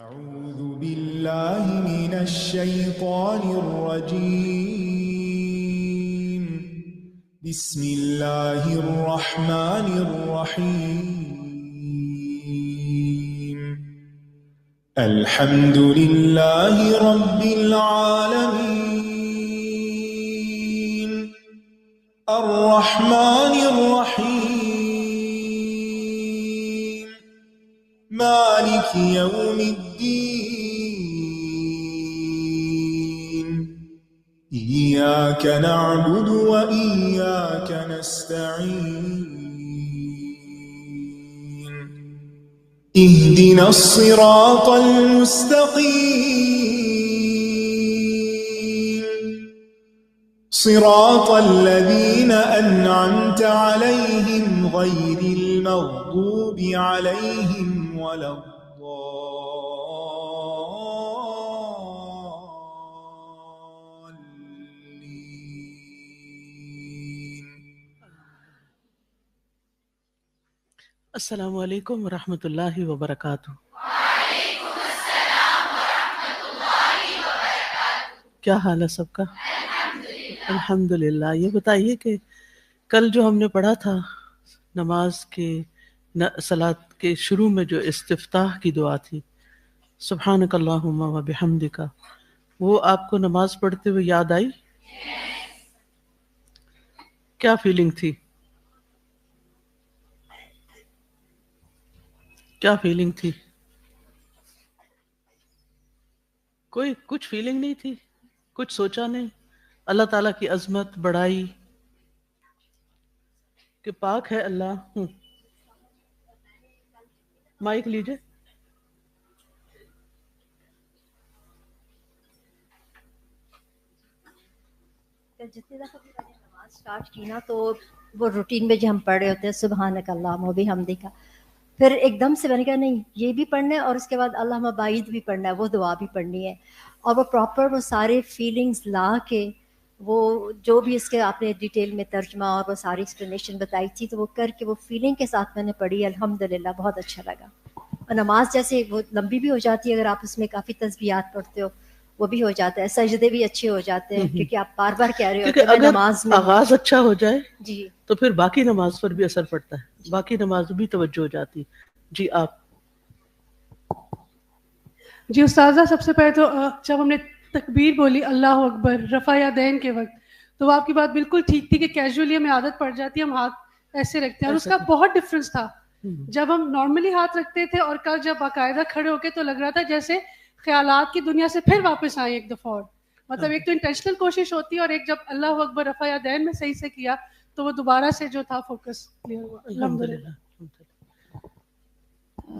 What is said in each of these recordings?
أعوذ بالله من الشيطان الرجيم. بسم الله الرحمن الرحيم. الحمد لله رب العالمين الرحمن الرحيم مالك يوم الدين إياك نعبد وإياك نستعين اهدنا الصراط المستقيم صراط الذين أنعمت عليهم غير المغضوب عليهم ولا الضالين. السلام علیکم ورحمۃ اللہ وبرکاتہ. کیا حال ہے سب کا؟ الحمدللہ. یہ بتائیے کہ کل جو ہم نے پڑھا تھا نماز کے صلاۃ کے شروع میں جو استفتاح کی دعا تھی سبحانک اللہم و بحمدک، وہ آپ کو نماز پڑھتے ہوئے یاد آئی؟ کیا فیلنگ تھی؟ کیا فیلنگ تھی؟ کوئی کچھ فیلنگ نہیں تھی؟ کچھ سوچا نہیں؟ اللہ تعالیٰ کی عظمت، بڑائی کہ پاک ہے اللہ. مائک لیجئے. جتنی دفعہ بھی میں نے نماز اسٹارٹ کی نا تو وہ روٹین میں جو ہم پڑھ رہے ہوتے ہیں سبحانک اللہم و بحمدک، پھر ایک دم سے میں نے کہا نہیں یہ بھی پڑھنا ہے اور اس کے بعد اللہم بائد بھی پڑھنا ہے، وہ دعا بھی پڑھنی ہے. اور وہ پراپر وہ سارے فیلنگز لا کے وہ جو بھی اس کے آپ نے ڈیٹیل میں ترجمہ اور وہ ساری ایکسپلینیشن بتائی تھی تو وہ کر کے وہ فیلنگ کے ساتھ میں نے پڑھی. الحمدللہ بہت اچھا لگا. اور نماز جیسے وہ لمبی بھی ہو جاتی ہے اگر آپ اس میں کافی تسبیحات پڑھتے ہو وہ بھی ہو جاتا ہے، سجدے بھی اچھے ہو جاتے ہیں کیونکہ آپ بار بار کہہ رہے کیونکہ ہوتے ہیں اگر نماز میں. آغاز اچھا ہو جائے جی تو پھر باقی نماز پر بھی اثر پڑتا ہے، باقی نماز بھی توجہ ہو جاتی. جی آپ. جی استاذہ، سب سے پہلے تو جب ہم نے تکبیر بولی اللہ اکبر رفع یدین کے وقت تو وہ آپ کی بات بالکل ٹھیک تھی کہ کیجولی ہمیں عادت پڑ جاتی ہے ہم ہاتھ ایسے رکھتے ہیں، اور اس کا بہت ڈفرینس تھا جب ہم نارملی ہاتھ رکھتے تھے اور کل جب باقاعدہ کھڑے ہو کے تو لگ رہا تھا جیسے خیالات کی دنیا سے پھر واپس آئے ایک دفعہ اور. مطلب ایک تو انٹینشنل کوشش ہوتی ہے اور ایک جب اللہ اکبر رفع یدین میں صحیح سے کیا تو وہ دوبارہ سے جو تھا فوکس کلیئر ہوا. الحمدللہ.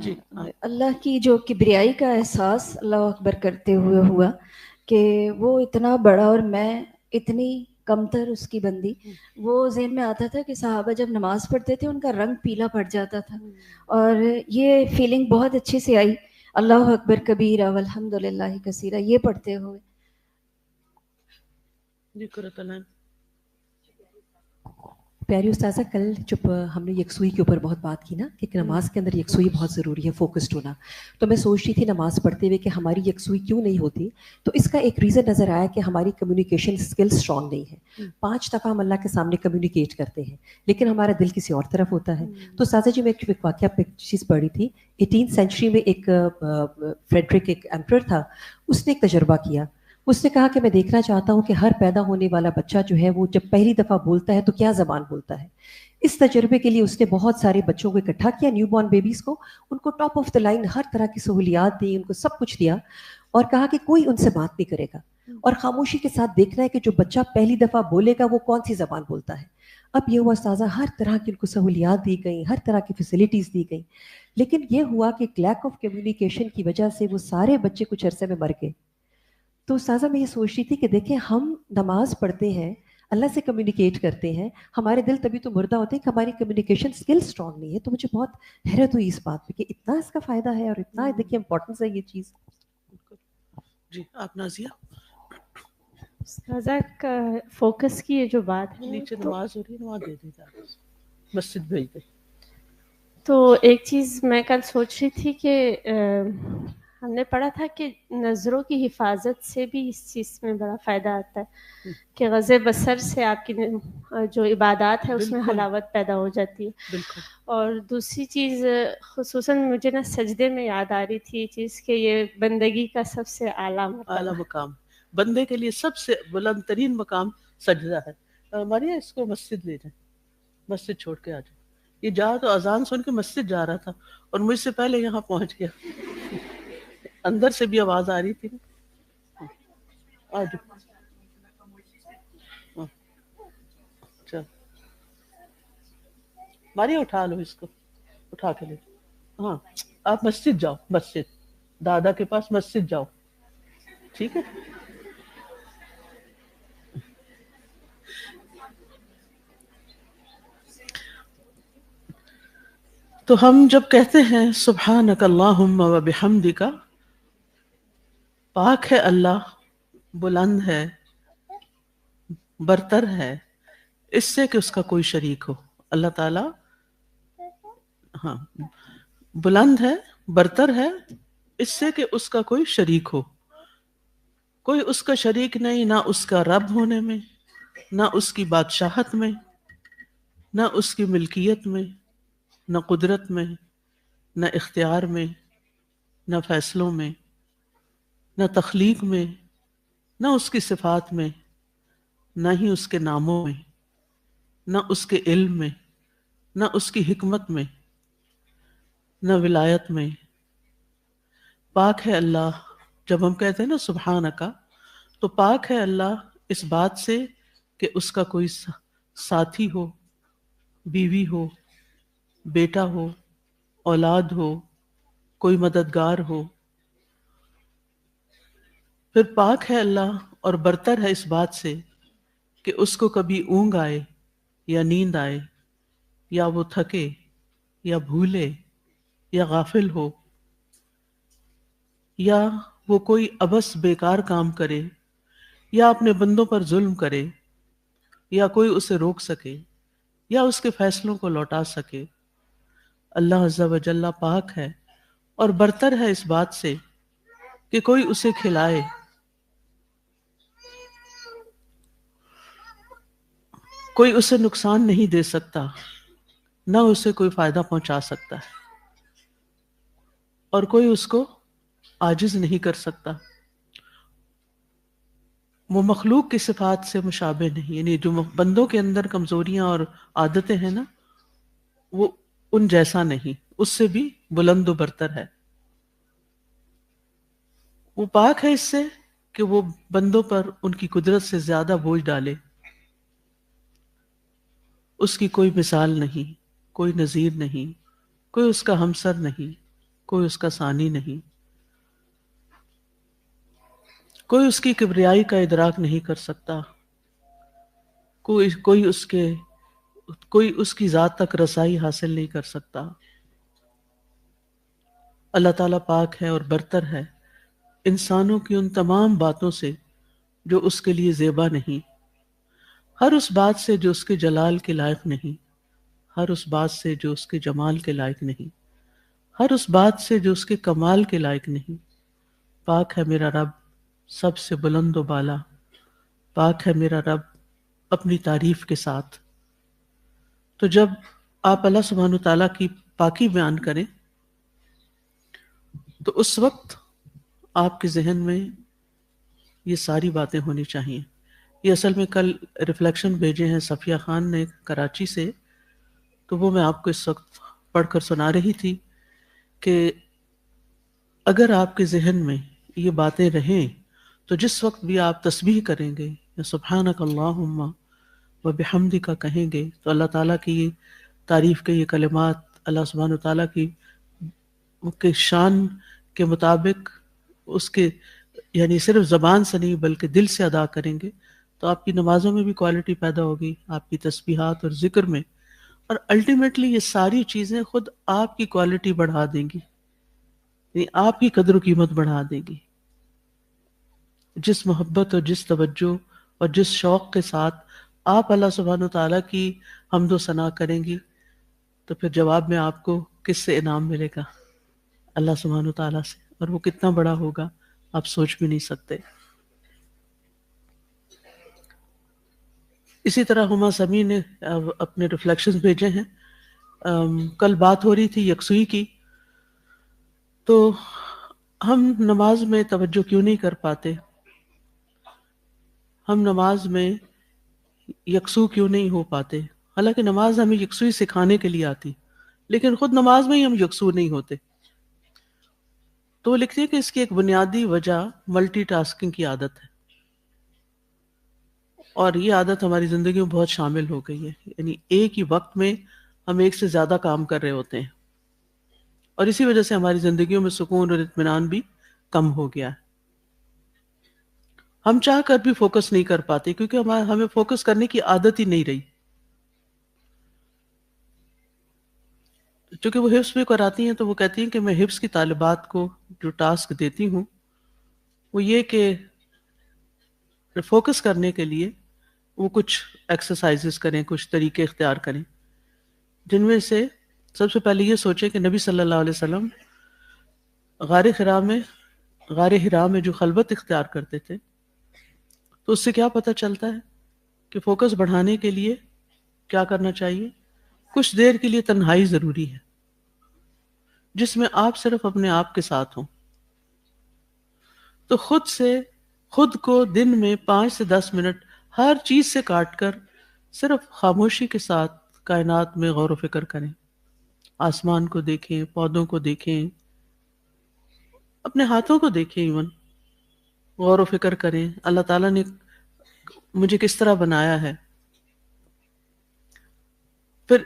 جی اللہ کی جو کبریائی کا احساس اللہ اکبر کرتے ہوئے ہوا کہ وہ اتنا بڑا اور میں اتنی کمتر اس کی بندی. وہ ذہن میں آتا تھا کہ صحابہ جب نماز پڑھتے تھے ان کا رنگ پیلا پڑ جاتا تھا، اور یہ فیلنگ بہت اچھے سے آئی اللہ اکبر کبیرہ والحمدللہ کثیرہ یہ پڑھتے ہوئے. جی قرۃ العین. پیاری استاذہ، کل جب ہم نے یکسوئی کے اوپر بہت بات کی نا کہ نماز کے اندر یکسوئی بہت ضروری ہے، فوکسڈ ہونا، تو میں سوچ رہی تھی نماز پڑھتے ہوئے کہ ہماری یکسوئی کیوں نہیں ہوتی. تو اس کا ایک ریزن نظر آیا کہ ہماری کمیونیکیشن اسکل اسٹرانگ نہیں ہے. 5 دفعہ ہم اللہ کے سامنے کمیونیکیٹ کرتے ہیں لیکن ہمارا دل کسی اور طرف ہوتا ہے. تو استاذہ جی میں ایک واقعہ پہ چیز پڑھی تھی. 18 سینچری میں ایک فریڈرک ایک ایمپرر تھا، اس نے ایک تجربہ کیا. اس نے کہا کہ میں دیکھنا چاہتا ہوں کہ ہر پیدا ہونے والا بچہ جو ہے وہ جب پہلی دفعہ بولتا ہے تو کیا زبان بولتا ہے. اس تجربے کے لیے اس نے بہت سارے بچوں کو اکٹھا کیا، نیو بورن بیبیز کو، ان کو ٹاپ آف دا لائن ہر طرح کی سہولیات دی، ان کو سب کچھ دیا اور کہا کہ کوئی ان سے بات نہیں کرے گا اور خاموشی کے ساتھ دیکھنا ہے کہ جو بچہ پہلی دفعہ بولے گا وہ کون سی زبان بولتا ہے. اب یہ ہوا استاذہ ہر طرح کی ان کو سہولیات دی گئیں، ہر طرح کی فیسلٹیز دی گئیں، لیکن یہ ہوا کہ لیک آف کمیونیکیشن کی وجہ سے وہ سارے بچے کچھ عرصے میں مر گئے. تو استاذہ میں یہ سوچ رہی تھی کہ دیکھیں ہم نماز پڑھتے ہیں، اللہ سے کمیونیکیٹ کرتے ہیں، ہمارے دل تبھی تو مردہ ہوتے ہیں کہ ہماری کمیونیکیشن اسکل اسٹرانگ نہیں ہے. تو مجھے بہت حیرت ہوئی اس بات پہ کہ اتنا اس کا فائدہ ہے اور اتنا دیکھیے امپورٹنس ہے یہ چیز. جی آپ نازیہ. استاذہ کا فوکس کی یہ جو بات ہے نیچے نماز ہو رہی ہے، نماز دے دیتا مسجد بھیج دے. تو ایک چیز میں کل سوچ رہی تھی کہ ہم نے پڑھا تھا کہ نظروں کی حفاظت سے بھی اس چیز میں بڑا فائدہ آتا ہے کہ غض بصر سے آپ کی جو عبادات ہے اس میں بالکل حلاوت پیدا ہو جاتی ہے. بالکل. اور دوسری چیز خصوصاً مجھے نا سجدے میں یاد آ رہی تھی یہ چیز کہ یہ بندگی کا سب سے اعلیٰ مرتبہ اعلیٰ مقام بندے کے لیے سب سے بلند ترین مقام سجدہ ہے. ماریا اس کو مسجد لے جائیں, مسجد چھوڑ کے آ جائیں. یہ جا تو اذان سن کے مسجد جا رہا تھا اور مجھ سے پہلے یہاں پہنچ گیا. اندر سے بھی آواز آ رہی تھی نا. آ جاؤ. چل ماریا اٹھا لو اس کو, اٹھا کے لے. ہاں آپ مسجد جاؤ, مسجد دادا کے پاس مسجد جاؤ, ٹھیک ہے. تو ہم جب کہتے ہیں سبحانک اللہم و بحمدک, پاک ہے اللہ, بلند ہے, برتر ہے اس سے کہ اس کا کوئی شریک ہو. اللہ تعالی ہاں بلند ہے, برتر ہے اس سے کہ اس کا کوئی شریک ہو. کوئی اس کا شریک نہیں, نہ اس کا رب ہونے میں, نہ اس کی بادشاہت میں, نہ اس کی ملکیت میں, نہ قدرت میں, نہ اختیار میں, نہ فیصلوں میں, نہ تخلیق میں, نہ اس کی صفات میں, نہ ہی اس کے ناموں میں, نہ اس کے علم میں, نہ اس کی حکمت میں, نہ ولایت میں. پاک ہے اللہ. جب ہم کہتے ہیں نا سبحانکا, تو پاک ہے اللہ اس بات سے کہ اس کا کوئی ساتھی ہو, بیوی ہو, بیٹا ہو, اولاد ہو, کوئی مددگار ہو. پھر پاک ہے اللہ اور برتر ہے اس بات سے کہ اس کو کبھی اونگ آئے یا نیند آئے, یا وہ تھکے یا بھولے یا غافل ہو, یا وہ کوئی عبث بیکار کام کرے, یا اپنے بندوں پر ظلم کرے, یا کوئی اسے روک سکے یا اس کے فیصلوں کو لوٹا سکے. اللہ عز و جل پاک ہے اور برتر ہے اس بات سے کہ کوئی اسے کھلائے, کوئی اسے نقصان نہیں دے سکتا, نہ اسے کوئی فائدہ پہنچا سکتا ہے, اور کوئی اس کو عاجز نہیں کر سکتا. وہ مخلوق کی صفات سے مشابہ نہیں, یعنی جو بندوں کے اندر کمزوریاں اور عادتیں ہیں نا, وہ ان جیسا نہیں, اس سے بھی بلند و برتر ہے. وہ پاک ہے اس سے کہ وہ بندوں پر ان کی قدرت سے زیادہ بوجھ ڈالے. اس کی کوئی مثال نہیں, کوئی نظیر نہیں, کوئی اس کا ہمسر نہیں, کوئی اس کا ثانی نہیں. کوئی اس کی کبریائی کا ادراک نہیں کر سکتا, کوئی اس کی ذات تک رسائی حاصل نہیں کر سکتا. اللہ تعالیٰ پاک ہے اور برتر ہے انسانوں کی ان تمام باتوں سے جو اس کے لیے زیبا نہیں, ہر اس بات سے جو اس کے جلال کے لائق نہیں, ہر اس بات سے جو اس کے جمال کے لائق نہیں, ہر اس بات سے جو اس کے کمال کے لائق نہیں. پاک ہے میرا رب سب سے بلند و بالا, پاک ہے میرا رب اپنی تعریف کے ساتھ. تو جب آپ اللہ سبحانہ تعالیٰ کی پاکی بیان کریں تو اس وقت آپ کے ذہن میں یہ ساری باتیں ہونی چاہیے. یہ اصل میں کل ریفلیکشن بھیجے ہیں صفیہ خان نے کراچی سے, تو وہ میں آپ کو اس وقت پڑھ کر سنا رہی تھی کہ اگر آپ کے ذہن میں یہ باتیں رہیں تو جس وقت بھی آپ تسبیح کریں گے یا سبحانک اللہم و بحمدک کہیں گے, تو اللہ تعالیٰ کی یہ تعریف کے یہ کلمات اللہ سبحانہ تعالیٰ کی شان کے مطابق اس کے یعنی صرف زبان سے نہیں بلکہ دل سے ادا کریں گے, تو آپ کی نمازوں میں بھی کوالٹی پیدا ہوگی, آپ کی تسبیحات اور ذکر میں, اور الٹیمیٹلی یہ ساری چیزیں خود آپ کی کوالٹی بڑھا دیں گی, یعنی آپ کی قدر و قیمت بڑھا دیں گی. جس محبت اور جس توجہ اور جس شوق کے ساتھ آپ اللہ سبحانہ تعالیٰ کی حمد و ثنا کریں گی, تو پھر جواب میں آپ کو کس سے انعام ملے گا؟ اللہ سبحانہ تعالیٰ سے. اور وہ کتنا بڑا ہوگا آپ سوچ بھی نہیں سکتے. اسی طرح ہما سمیع نے اپنے ریفلیکشنز بھیجے ہیں. کل بات ہو رہی تھی یکسوئی کی، تو ہم نماز میں توجہ کیوں نہیں کر پاتے، ہم نماز میں یکسو کیوں نہیں ہو پاتے، حالانکہ نماز ہمیں یکسوئی سکھانے کے لیے آتی، لیکن خود نماز میں ہی ہم یکسو نہیں ہوتے. تو وہ لکھتے ہیں کہ اس کی ایک بنیادی وجہ ملٹی ٹاسکنگ کی عادت ہے، اور یہ عادت ہماری زندگی میں بہت شامل ہو گئی ہے. یعنی ایک ہی وقت میں ہم ایک سے زیادہ کام کر رہے ہوتے ہیں، اور اسی وجہ سے ہماری زندگیوں میں سکون اور اطمینان بھی کم ہو گیا ہے. ہم چاہ کر بھی فوکس نہیں کر پاتے کیونکہ ہمیں فوکس کرنے کی عادت ہی نہیں رہی. چونکہ وہ حفظ بھی کراتی ہیں تو وہ کہتی ہیں کہ میں حفظ کی طالبات کو جو ٹاسک دیتی ہوں وہ یہ کہ فوکس کرنے کے لیے وہ کچھ ایکسرسائزز کریں، کچھ طریقے اختیار کریں، جن میں سے سب سے پہلے یہ سوچیں کہ نبی صلی اللہ علیہ وسلم غار حرا میں جو خلوت اختیار کرتے تھے، تو اس سے کیا پتہ چلتا ہے کہ فوکس بڑھانے کے لیے کیا کرنا چاہیے. کچھ دیر کے لیے تنہائی ضروری ہے جس میں آپ صرف اپنے آپ کے ساتھ ہوں. تو خود کو دن میں 5 سے 10 منٹ ہر چیز سے کاٹ کر صرف خاموشی کے ساتھ کائنات میں غور و فکر کریں. آسمان کو دیکھیں، پودوں کو دیکھیں، اپنے ہاتھوں کو دیکھیں، ایون غور و فکر کریں اللہ تعالیٰ نے مجھے کس طرح بنایا ہے. پھر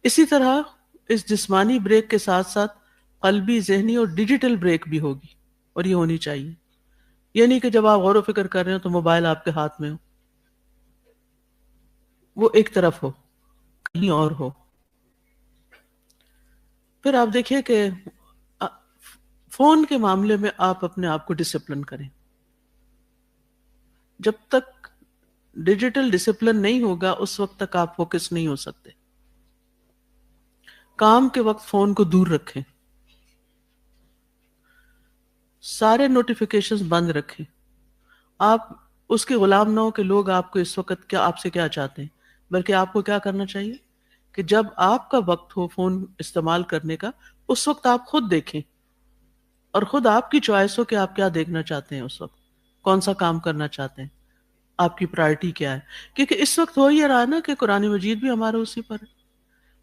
اسی طرح اس جسمانی بریک کے ساتھ ساتھ قلبی، ذہنی اور ڈیجیٹل بریک بھی ہوگی، اور یہ ہونی چاہیے. یہ نہیں کہ جب آپ غور و فکر کر رہے ہو تو موبائل آپ کے ہاتھ میں ہو، وہ ایک طرف ہو، کہیں اور ہو. پھر آپ دیکھیں کہ فون کے معاملے میں آپ اپنے آپ کو ڈسپلن کریں. جب تک ڈیجیٹل ڈسپلن نہیں ہوگا اس وقت تک آپ فوکس نہیں ہو سکتے. کام کے وقت فون کو دور رکھیں، سارے نوٹیفیکیشنز بند رکھیں. آپ اس کے غلام نہ ہو کہ لوگ آپ کو اس وقت آپ سے کیا چاہتے ہیں، بلکہ آپ کو کیا کرنا چاہیے کہ جب آپ کا وقت ہو فون استعمال کرنے کا اس وقت آپ خود دیکھیں، اور خود آپ کی چوائس ہو کہ آپ کیا دیکھنا چاہتے ہیں، اس وقت کون سا کام کرنا چاہتے ہیں، آپ کی پرائرٹی کیا ہے. کیونکہ اس وقت ہو یہ رہا نا کہ قرآن مجید بھی ہمارا اسی پر ہے،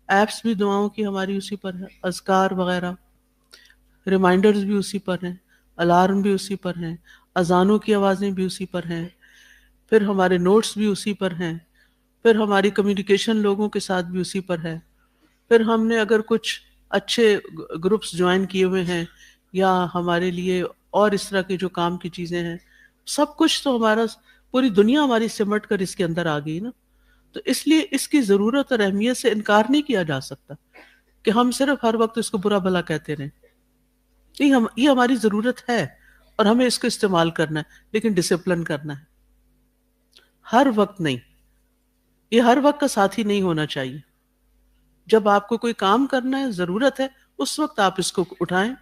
ایپس بھی دعاؤں کی ہماری اسی پر ہے، اذکار وغیرہ ریمائنڈرز بھی اسی پر ہیں، الارم بھی اسی پر ہیں، اذانوں کی آوازیں بھی اسی پر ہیں، پھر ہمارے نوٹس بھی اسی پر ہیں، پھر ہماری کمیونیکیشن لوگوں کے ساتھ بھی اسی پر ہے، پھر ہم نے اگر کچھ اچھے گروپس جوائن کیے ہوئے ہیں یا ہمارے لیے اور اس طرح کے جو کام کی چیزیں ہیں، سب کچھ تو ہمارا پوری دنیا ہماری سمٹ کر اس کے اندر آ گئی نا. تو اس لیے اس کی ضرورت اور اہمیت سے انکار نہیں کیا جا سکتا کہ ہم صرف ہر وقت اس کو برا بھلا کہتے رہیں. یہ ہماری ضرورت ہے اور ہمیں اس کو استعمال کرنا ہے، لیکن ڈسپلن کرنا ہے، ہر وقت نہیں. یہ ہر وقت کا ساتھی نہیں ہونا چاہیے. جب آپ کو کوئی کام کرنا ہے، ضرورت ہے، اس وقت آپ اس کو اٹھائیں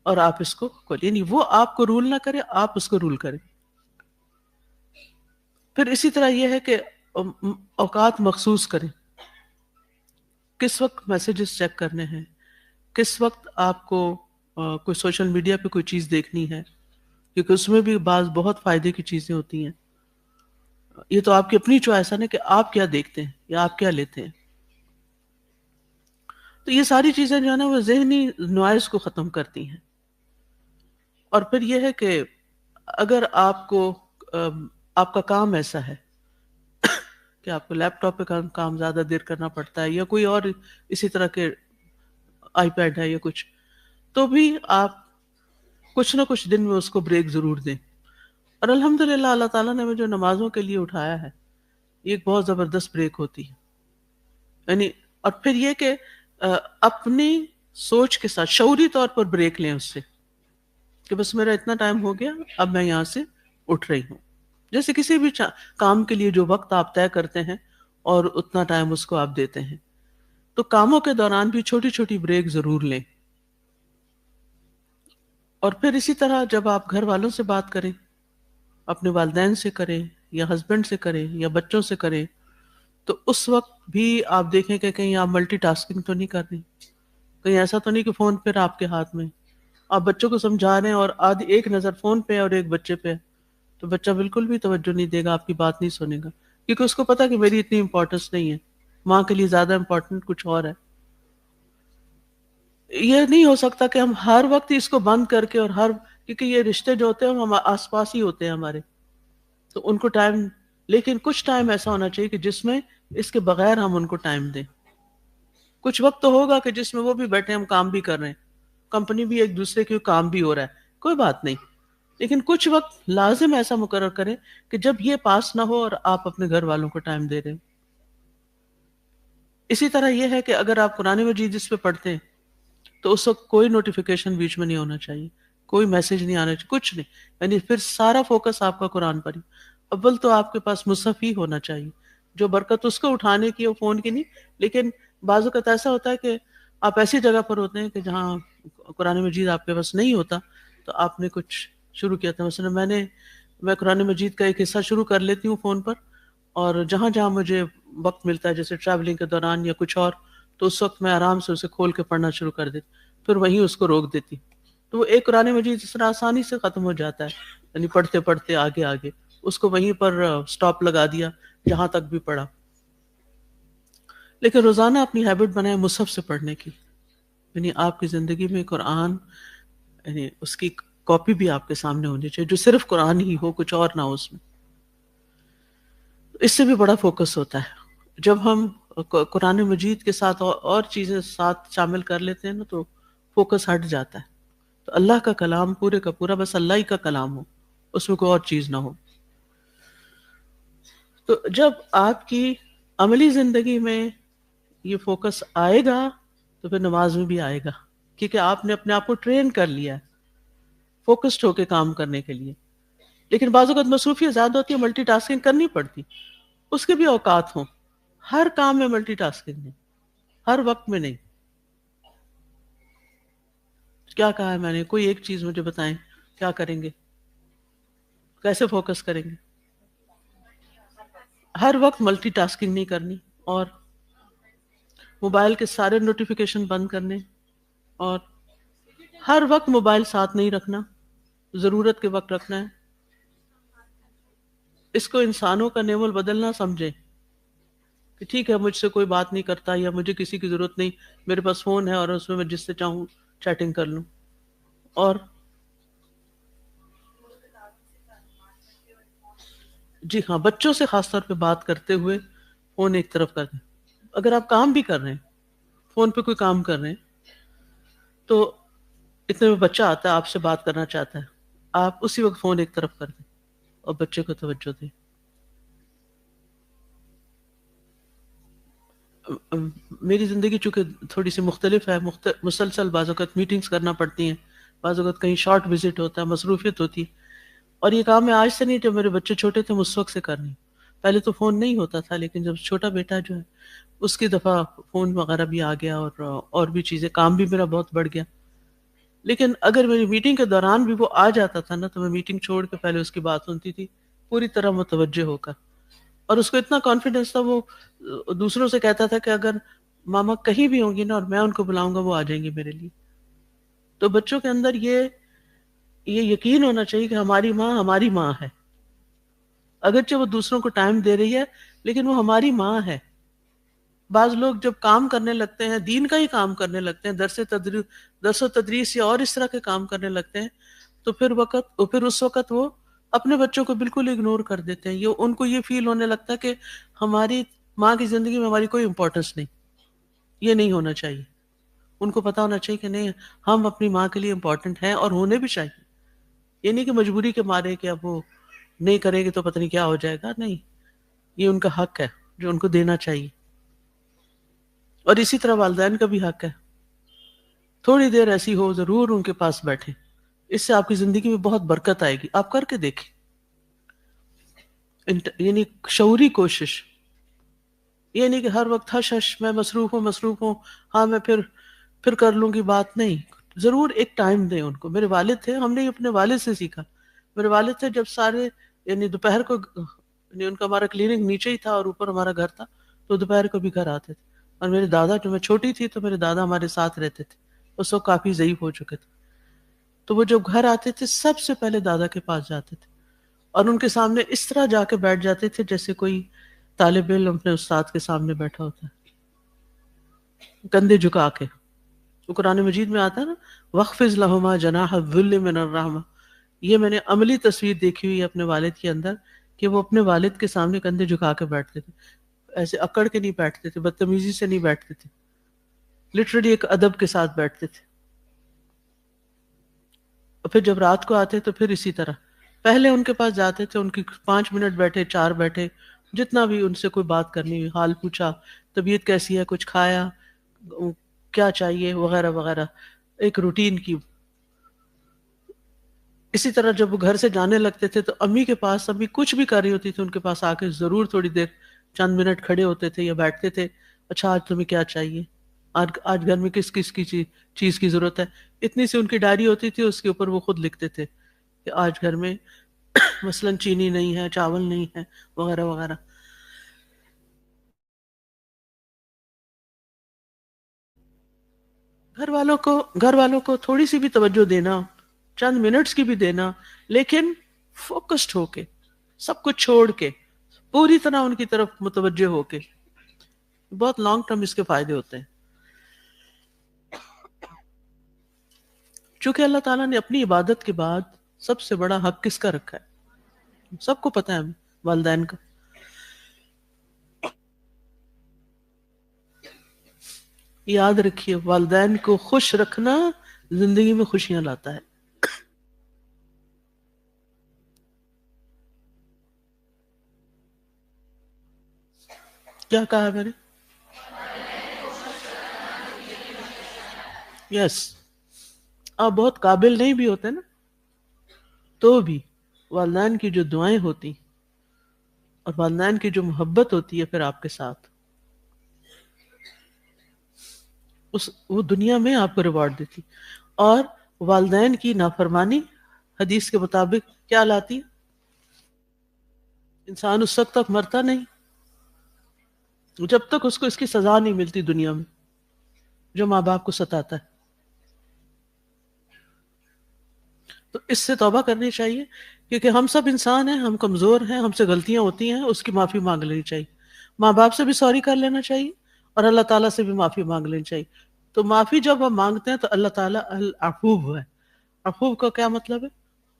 اور آپ اس کو یعنی وہ آپ کو رول نہ کرے، آپ اس کو رول کریں. پھر اسی طرح یہ ہے کہ اوقات مخصوص کریں، کس وقت میسیجز چیک کرنے ہیں، کس وقت آپ کو کوئی سوشل میڈیا پہ کوئی چیز دیکھنی ہے، کیونکہ اس میں بھی بعض بہت فائدے کی چیزیں ہوتی ہیں. یہ تو آپ کی اپنی چوائس ہے نا کہ آپ کیا دیکھتے ہیں یا آپ کیا لیتے ہیں. تو یہ ساری چیزیں جو ہے نا وہ ذہنی نوائز کو ختم کرتی ہیں. اور پھر یہ ہے کہ اگر آپ کو آپ کا کام ایسا ہے کہ آپ کو لیپ ٹاپ پہ کام زیادہ دیر کرنا پڑتا ہے یا کوئی اور اسی طرح کے آئی پیڈ ہے یا کچھ، تو بھی آپ کچھ نہ کچھ دن میں اس کو بریک ضرور دیں. اور الحمدللہ اللہ تعالیٰ نے ہمیں جو نمازوں کے لیے اٹھایا ہے یہ ایک بہت زبردست بریک ہوتی ہے. یعنی اور پھر یہ کہ اپنی سوچ کے ساتھ شعوری طور پر بریک لیں اس سے کہ بس میرا اتنا ٹائم ہو گیا، اب میں یہاں سے اٹھ رہی ہوں. جیسے کسی بھی کام کے لیے جو وقت آپ طے کرتے ہیں اور اتنا ٹائم اس کو آپ دیتے ہیں، تو کاموں کے دوران بھی چھوٹی چھوٹی بریک ضرور لیں. اور پھر اسی طرح جب آپ گھر والوں سے بات کریں، اپنے والدین سے کریں یا ہسبینڈ سے کریں یا بچوں سے کریں، تو اس وقت بھی آپ دیکھیں کہ کہیں آپ ملٹی ٹاسکنگ تو نہیں کر رہی، کہیں ایسا تو نہیں کہ فون پھر آپ کے ہاتھ میں، آپ بچوں کو سمجھا رہے ہیں اور آدھی ایک نظر فون پہ اور ایک بچے پہ، تو بچہ بالکل بھی توجہ نہیں دے گا، آپ کی بات نہیں سنے گا، کیونکہ اس کو پتا کہ میری اتنی امپورٹنس نہیں ہے، ماں کے لیے زیادہ امپورٹنٹ کچھ اور ہے۔ یہ نہیں ہو سکتا کہ ہم ہر وقت اس کو بند کر کے اور کیونکہ یہ رشتے جو ہوتے ہیں ہم آس پاس ہی ہوتے ہیں ہمارے، تو ان کو ٹائم، لیکن کچھ ٹائم ایسا ہونا چاہیے کہ جس میں اس کے بغیر ہم ان کو ٹائم دیں۔ کچھ وقت تو ہوگا کہ جس میں وہ بھی بیٹھے ہم کام بھی کر رہے ہیں، کمپنی بھی ایک دوسرے کے کام بھی ہو رہا ہے، کوئی بات نہیں، لیکن کچھ وقت لازم ایسا مقرر کریں کہ جب یہ پاس نہ ہو اور آپ اپنے گھر والوں کو ٹائم دے رہے ہیں۔ اسی طرح یہ ہے کہ اگر آپ قرآن مجید اس پہ پڑھتے ہیں تو اس وقت کوئی نوٹیفیکیشن بیچ میں نہیں ہونا چاہیے، کوئی میسج نہیں آنا چاہیے، کچھ نہیں، یعنی پھر سارا فوکس آپ کا قرآن پر ہی۔ اول تو آپ کے پاس مصحف ہی ہونا چاہیے، جو برکت اس کو اٹھانے کی اور فون کی نہیں، لیکن بعض اوقات ایسا ہوتا ہے کہ آپ ایسی جگہ پر ہوتے ہیں کہ جہاں قرآن مجید آپ کے پاس نہیں ہوتا، تو آپ نے کچھ شروع کیا تھا، مثلا میں قرآن مجید کا ایک حصہ شروع کر لیتی ہوں فون پر، اور جہاں جہاں مجھے وقت ملتا ہے جیسے ٹریولنگ کے دوران یا کچھ اور، تو اس وقت میں آرام سے اسے کھول کے پڑھنا شروع کر دیتی، پھر وہیں اس کو روک دیتی، تو وہ ایک قرآن مجید اس طرح آسانی سے ختم ہو جاتا ہے، یعنی پڑھتے پڑھتے آگے آگے اس کو وہیں پر سٹاپ لگا دیا جہاں تک بھی پڑھا۔ لیکن روزانہ اپنی ہیبٹ بنائیں مصحف سے پڑھنے کی، یعنی آپ کی زندگی میں قرآن، یعنی اس کی کاپی بھی آپ کے سامنے ہونی چاہیے جو صرف قرآن ہی ہو، کچھ اور نہ ہو اس میں۔ اس سے بھی بڑا فوکس ہوتا ہے۔ جب ہم قرآن مجید کے ساتھ اور چیزیں ساتھ شامل کر لیتے ہیں نا تو فوکس ہٹ جاتا ہے، تو اللہ کا کلام پورے کا پورا بس اللہ ہی کا کلام ہو، اس میں کوئی اور چیز نہ ہو۔ تو جب آپ کی عملی زندگی میں یہ فوکس آئے گا تو پھر نماز میں بھی آئے گا، کیونکہ آپ نے اپنے آپ کو ٹرین کر لیا ہے فوکسڈ ہو کے کام کرنے کے لیے۔ لیکن بعض اوقات مصروفیت زیادہ ہوتی ہے، ملٹی ٹاسکنگ کرنی پڑتی، اس کے بھی اوقات ہوں، ہر کام میں ملٹی ٹاسکنگ نہیں، ہر وقت میں نہیں۔ کیا کہا ہے میں نے؟ کوئی ایک چیز مجھے بتائیں، کیا کریں گے، کیسے فوکس کریں گے؟ ہر وقت ملٹی ٹاسکنگ نہیں کرنی، اور موبائل کے سارے نوٹیفیکیشن بند کرنے، اور ہر وقت موبائل ساتھ نہیں رکھنا، ضرورت کے وقت رکھنا ہے۔ اس کو انسانوں کا نعم البدل نہ سمجھیں کہ ٹھیک ہے مجھ سے کوئی بات نہیں کرتا یا مجھے کسی کی ضرورت نہیں، میرے پاس فون ہے اور اس میں جس سے چاہوں چیٹنگ کر لوں۔ اور جی ہاں، بچوں سے خاص طور پہ بات کرتے ہوئے فون ایک طرف کر دیں۔ اگر آپ کام بھی کر رہے ہیں، فون پہ کوئی کام کر رہے ہیں، تو اتنے میں بچہ آتا ہے آپ سے بات کرنا چاہتا ہے، آپ اسی وقت فون ایک طرف کر دیں اور بچے کو توجہ دیں۔ میری زندگی چونکہ تھوڑی سی مختلف ہے، مسلسل بعض اوقات میٹنگز کرنا پڑتی ہیں، بعض اوقات کہیں شارٹ وزٹ ہوتا ہے، مصروفیت ہوتی ہے، اور یہ کام میں آج سے نہیں، جب میرے بچے چھوٹے تھے اس وقت سے کرنی۔ پہلے تو فون نہیں ہوتا تھا، لیکن جب چھوٹا بیٹا جو ہے اس کی دفعہ فون وغیرہ بھی آ گیا، اور بھی چیزیں، کام بھی میرا بہت بڑھ گیا۔ لیکن اگر میری میٹنگ کے دوران بھی وہ آ جاتا تھا نا، تو میں میٹنگ چھوڑ کے پہلے اس کی بات سنتی تھی پوری طرح متوجہ ہو کر، اور اس کو اتنا کانفیڈنس تھا، وہ دوسروں سے کہتا تھا کہ اگر ماما کہیں بھی ہوں گی نا اور میں ان کو بلاؤں گا وہ آ جائیں گے میرے لیے۔ تو بچوں کے اندر یہ یقین ہونا چاہیے کہ ہماری ماں ہے، اگرچہ وہ دوسروں کو ٹائم دے رہی ہے لیکن وہ ہماری ماں ہے۔ بعض لوگ جب کام کرنے لگتے ہیں، دین کا ہی کام کرنے لگتے ہیں، درس و تدریس یا اور اس طرح کے کام کرنے لگتے ہیں، تو پھر اس وقت وہ اپنے بچوں کو بالکل اگنور کر دیتے ہیں۔ ان کو یہ فیل ہونے لگتا ہے کہ ہماری ماں کی زندگی میں ہماری کوئی امپورٹنس نہیں۔ یہ نہیں ہونا چاہیے، ان کو پتا ہونا چاہیے کہ نہیں، ہم اپنی ماں کے لیے امپورٹنٹ ہیں اور ہونے بھی چاہیے۔ یہ نہیں کہ مجبوری کے مارے کہ اب وہ نہیں کرے گی تو پتہ نہیں کیا ہو جائے گا، نہیں، یہ ان کا حق ہے جو ان کو دینا چاہیے۔ اور اسی طرح والدین کا بھی حق ہے، تھوڑی دیر ایسی ہو ضرور ان کے پاس بیٹھے، اس سے آپ کی زندگی میں بہت برکت آئے گی۔ آپ کر کے دیکھیں، یعنی شعوری کوشش، یہ نہیں کہ ہر وقت ہش ہش میں مصروف ہوں، ہاں میں پھر کر لوں گی بات، نہیں، ضرور ایک ٹائم دیں ان کو. میرے والد تھے, ہم نے اپنے والد سے سیکھا. میرے والد تھے جب سارے یعنی دوپہر کو, یعنی ان کا ہمارا کلینک نیچے ہی تھا اور اوپر ہمارا گھر تھا, تو دوپہر کو بھی گھر آتے تھے. اور میرے دادا, جو میں چھوٹی تھی تو میرے دادا ہمارے ساتھ رہتے تھے, اس وقت کافی ضعیف ہو چکے تھے, تو وہ جب گھر آتے تھے سب سے پہلے دادا کے پاس جاتے تھے اور ان کے سامنے اس طرح جا کے بیٹھ جاتے تھے جیسے کوئی طالب علم اپنے استاد کے سامنے بیٹھا ہوتا ہے, کندھے جھکا کے. وہ قرآن مجید میں آتا ہے نا, وَخْفِضْ لَهُمَا جَنَاحَ الذُّلِّ مِنَ الرَّحْمَةِ. یہ میں نے عملی تصویر دیکھی ہوئی ہے اپنے والد کے اندر کہ وہ اپنے والد کے سامنے کندھے جھکا کے بیٹھتے تھے, ایسے اکڑ کے نہیں بیٹھتے تھے, بدتمیزی سے نہیں بیٹھتے تھے, لٹرلی ایک ادب کے ساتھ بیٹھتے تھے. اور پھر جب رات کو آتے تو پھر اسی طرح پہلے ان کے پاس جاتے تھے, ان کی 5 منٹ بیٹھے, 4 بیٹھے, جتنا بھی ان سے کوئی بات کرنی ہوئی, حال پوچھا, طبیعت کیسی ہے, کچھ کھایا, کیا چاہیے وغیرہ وغیرہ, ایک روٹین کی. اسی طرح جب وہ گھر سے جانے لگتے تھے تو امی کے پاس, امی کچھ بھی کر رہی ہوتی تھی ان کے پاس آ کے ضرور تھوڑی دیر چند منٹ کھڑے ہوتے تھے یا بیٹھتے تھے. اچھا آج تمہیں کیا چاہیے, آج گھر میں کس کس کی چیز کی ضرورت ہے. اتنی سی ان کی ڈائری ہوتی تھی, اس کے اوپر وہ خود لکھتے تھے کہ آج گھر میں مثلاً چینی نہیں ہے, چاول نہیں ہے, وغیرہ وغیرہ. گھر والوں کو تھوڑی سی بھی توجہ دینا, چند منٹس کی بھی دینا, لیکن فوکسڈ ہو کے, سب کچھ چھوڑ کے, پوری طرح ان کی طرف متوجہ ہو کے, بہت لانگ ٹرم اس کے فائدے ہوتے ہیں. چونکہ اللہ تعالیٰ نے اپنی عبادت کے بعد سب سے بڑا حق کس کا رکھا ہے, سب کو پتہ ہے, والدین کا. یاد رکھیے, والدین کو خوش رکھنا زندگی میں خوشیاں لاتا ہے. کیا کہا میں نے؟ یس. آپ بہت قابل نہیں بھی ہوتے نا, تو بھی والدین کی جو دعائیں ہوتی اور والدین کی جو محبت ہوتی ہے پھر آپ کے ساتھ, وہ دنیا میں آپ کو ریوارڈ دیتی. اور والدین کی نافرمانی حدیث کے مطابق کیا لاتی؟ انسان اس وقت تک مرتا نہیں جب تک اس کو اس کی سزا نہیں ملتی دنیا میں, جو ماں باپ کو ستاتا ہے. تو اس سے توبہ کرنی چاہیے, کیونکہ ہم سب انسان ہیں, ہم کمزور ہیں, ہم سے غلطیاں ہوتی ہیں, اس کی معافی مانگ لینی چاہیے. ماں باپ سے بھی سوری کر لینا چاہیے اور اللہ تعالیٰ سے بھی معافی مانگ لینی چاہیے. تو معافی جب ہم مانگتے ہیں تو اللہ تعالیٰ العفو ہے. عفو کا کیا مطلب ہے؟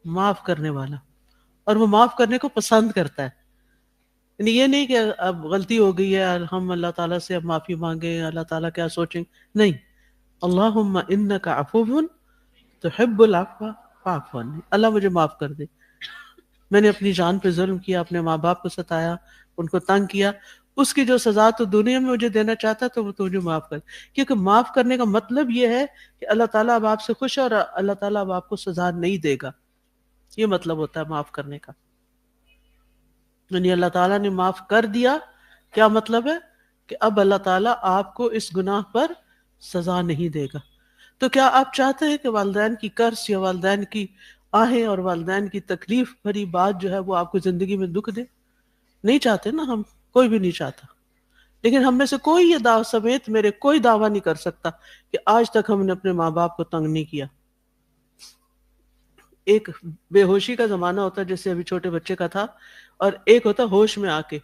معاف کرنے والا, اور وہ معاف کرنے کو پسند کرتا ہے. یعنی یہ نہیں کہ اب غلطی ہو گئی ہے ہم اللہ تعالیٰ سے اب معافی مانگیں, اللہ تعالیٰ کیا سوچیں, نہیں. اللہم انک عفو تحب العفو فاعف عنی, اللہ مجھے معاف کر دے, میں نے اپنی جان پہ ظلم کیا, اپنے ماں باپ کو ستایا, ان کو تنگ کیا, اس کی جو سزا تو دنیا میں مجھے دینا چاہتا تو وہ تجھے معاف کر. کیونکہ معاف کرنے کا مطلب یہ ہے کہ اللہ تعالیٰ اب آپ سے خوش ہے اور اللہ تعالیٰ اب آپ کو سزا نہیں دے گا. یہ مطلب ہوتا ہے معاف کرنے کا. یعنی اللہ تعالیٰ نے معاف کر دیا, کیا مطلب ہے؟ کہ اب اللہ تعالیٰ آپ کو اس گناہ پر سزا نہیں دے گا. تو کیا آپ چاہتے ہیں کہ والدین کی کرس یا والدین کی آہیں اور والدین کی تکلیف بھری بات جو ہے وہ آپ کو زندگی میں دکھ دے؟ نہیں چاہتے نا, ہم کوئی بھی نہیں چاہتا. لیکن ہم میں سے کوئی یہ دعوی سمیت میرے کوئی دعویٰ نہیں کر سکتا کہ آج تک ہم نے اپنے ماں باپ کو تنگ نہیں کیا. ایک بے ہوشی کا زمانہ ہوتا ہے جیسے ابھی چھوٹے بچے کا تھا, اور ایک ہوتا ہوش میں آ کے.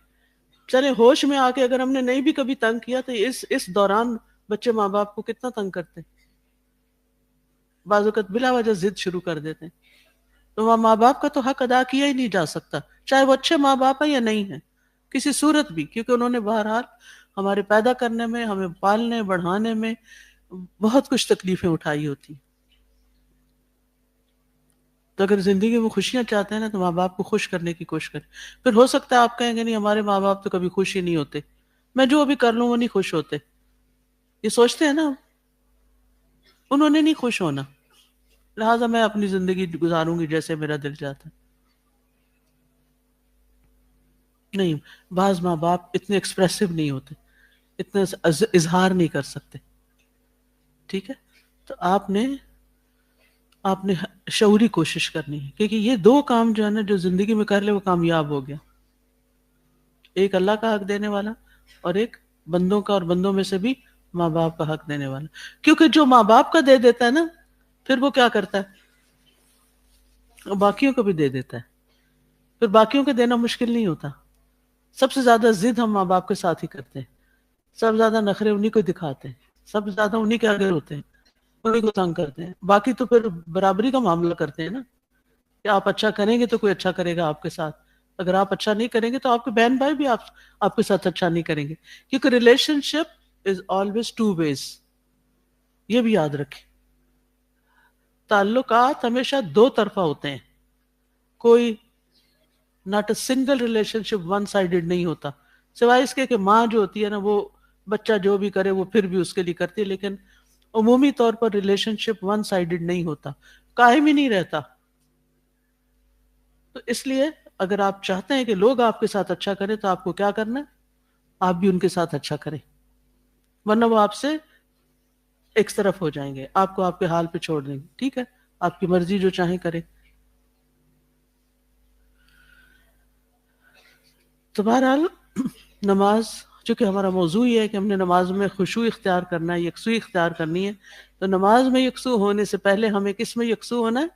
چلے ہوش میں آ کے اگر ہم نے نہیں بھی کبھی تنگ کیا تو اس دوران بچے ماں باپ کو کتنا تنگ کرتے ہیں, بعض اوقات بلا وجہ ضد شروع کر دیتے ہیں. تو ماں باپ کا تو حق ادا کیا ہی نہیں جا سکتا, چاہے وہ اچھے ماں باپ ہیں یا نہیں ہیں, کسی صورت بھی, کیونکہ انہوں نے بہرحال ہمارے پیدا کرنے میں, ہمیں پالنے بڑھانے میں بہت کچھ تکلیفیں اٹھائی ہوتی. تو اگر زندگی میں خوشیاں چاہتے ہیں نا تو ماں باپ کو خوش کرنے کی کوشش کریں. پھر ہو سکتا ہے آپ کہیں گے نہیں ہمارے ماں باپ تو کبھی خوش ہی نہیں ہوتے, میں جو ابھی کر لوں وہ نہیں خوش ہوتے. یہ سوچتے ہیں نا, انہوں نے نہیں خوش ہونا, لہٰذا میں اپنی زندگی گزاروں گی جیسے میرا دل چاہتا ہے. نہیں, بعض ماں باپ اتنے ایکسپریسو نہیں ہوتے, اتنے اظہار نہیں کر سکتے. ٹھیک ہے, تو آپ نے آپ نے شعوری کوشش کرنی ہے، کیونکہ یہ دو کام جو ہے نا جو زندگی میں کر لے وہ کامیاب ہو گیا، ایک اللہ کا حق دینے والا اور ایک بندوں کا، اور بندوں میں سے بھی ماں باپ کا حق دینے والا. کیونکہ جو ماں باپ کا دے دیتا ہے نا پھر وہ کیا کرتا ہے، باقیوں کو بھی دے دیتا ہے، پھر باقیوں کو دینا مشکل نہیں ہوتا. سب سے زیادہ ضد ہم ماں باپ کے ساتھ ہی کرتے ہیں، سب سے زیادہ نخرے انہی کو دکھاتے ہیں، سب سے زیادہ انہی کے آگے ہوتے ہیں، انہی کو تنگ کرتے ہیں. باقی تو پھر برابری کا معاملہ کرتے ہیں نا، کہ آپ اچھا کریں گے تو کوئی اچھا کرے گا آپ کے ساتھ، اگر آپ اچھا نہیں کریں گے تو آپ کے بہن بھائی بھی آپ کے ساتھ اچھا نہیں کریں گے. کیونکہ relationship is always two ways, یہ بھی یاد رکھیں. تعلقات ہمیشہ دو طرفہ ہوتے ہیں، کوئی not a single relation ship one sided نہیں ہوتا، سوائے اس کے کہ ماں جو ہوتی ہے نا وہ بچہ جو بھی کرے وہ پھر بھی اس کے لیے کرتی ہے، لیکن عمومی طور پر ریلیشن شپ ون سائیڈڈ نہیں ہوتا، قائم ہی نہیں رہتا. تو اس لیے اگر آپ چاہتے ہیں کہ لوگ آپ کے ساتھ اچھا کریں تو آپ کو کیا کرنا ہے، آپ بھی ان کے ساتھ اچھا کریں، ورنہ وہ آپ سے ایک طرف ہو جائیں گے، آپ کو آپ کے حال پہ چھوڑ دیں گے. ٹھیک ہے، آپ کی مرضی جو چاہیں کریں. تو بہرحال نماز، چونکہ ہمارا موضوع یہ ہے کہ ہم نے نماز میں خشوع اختیار کرنا ہے، یکسوئی اختیار کرنی ہے، تو نماز میں یکسو ہونے سے پہلے ہمیں کس میں یکسو ہونا ہے؟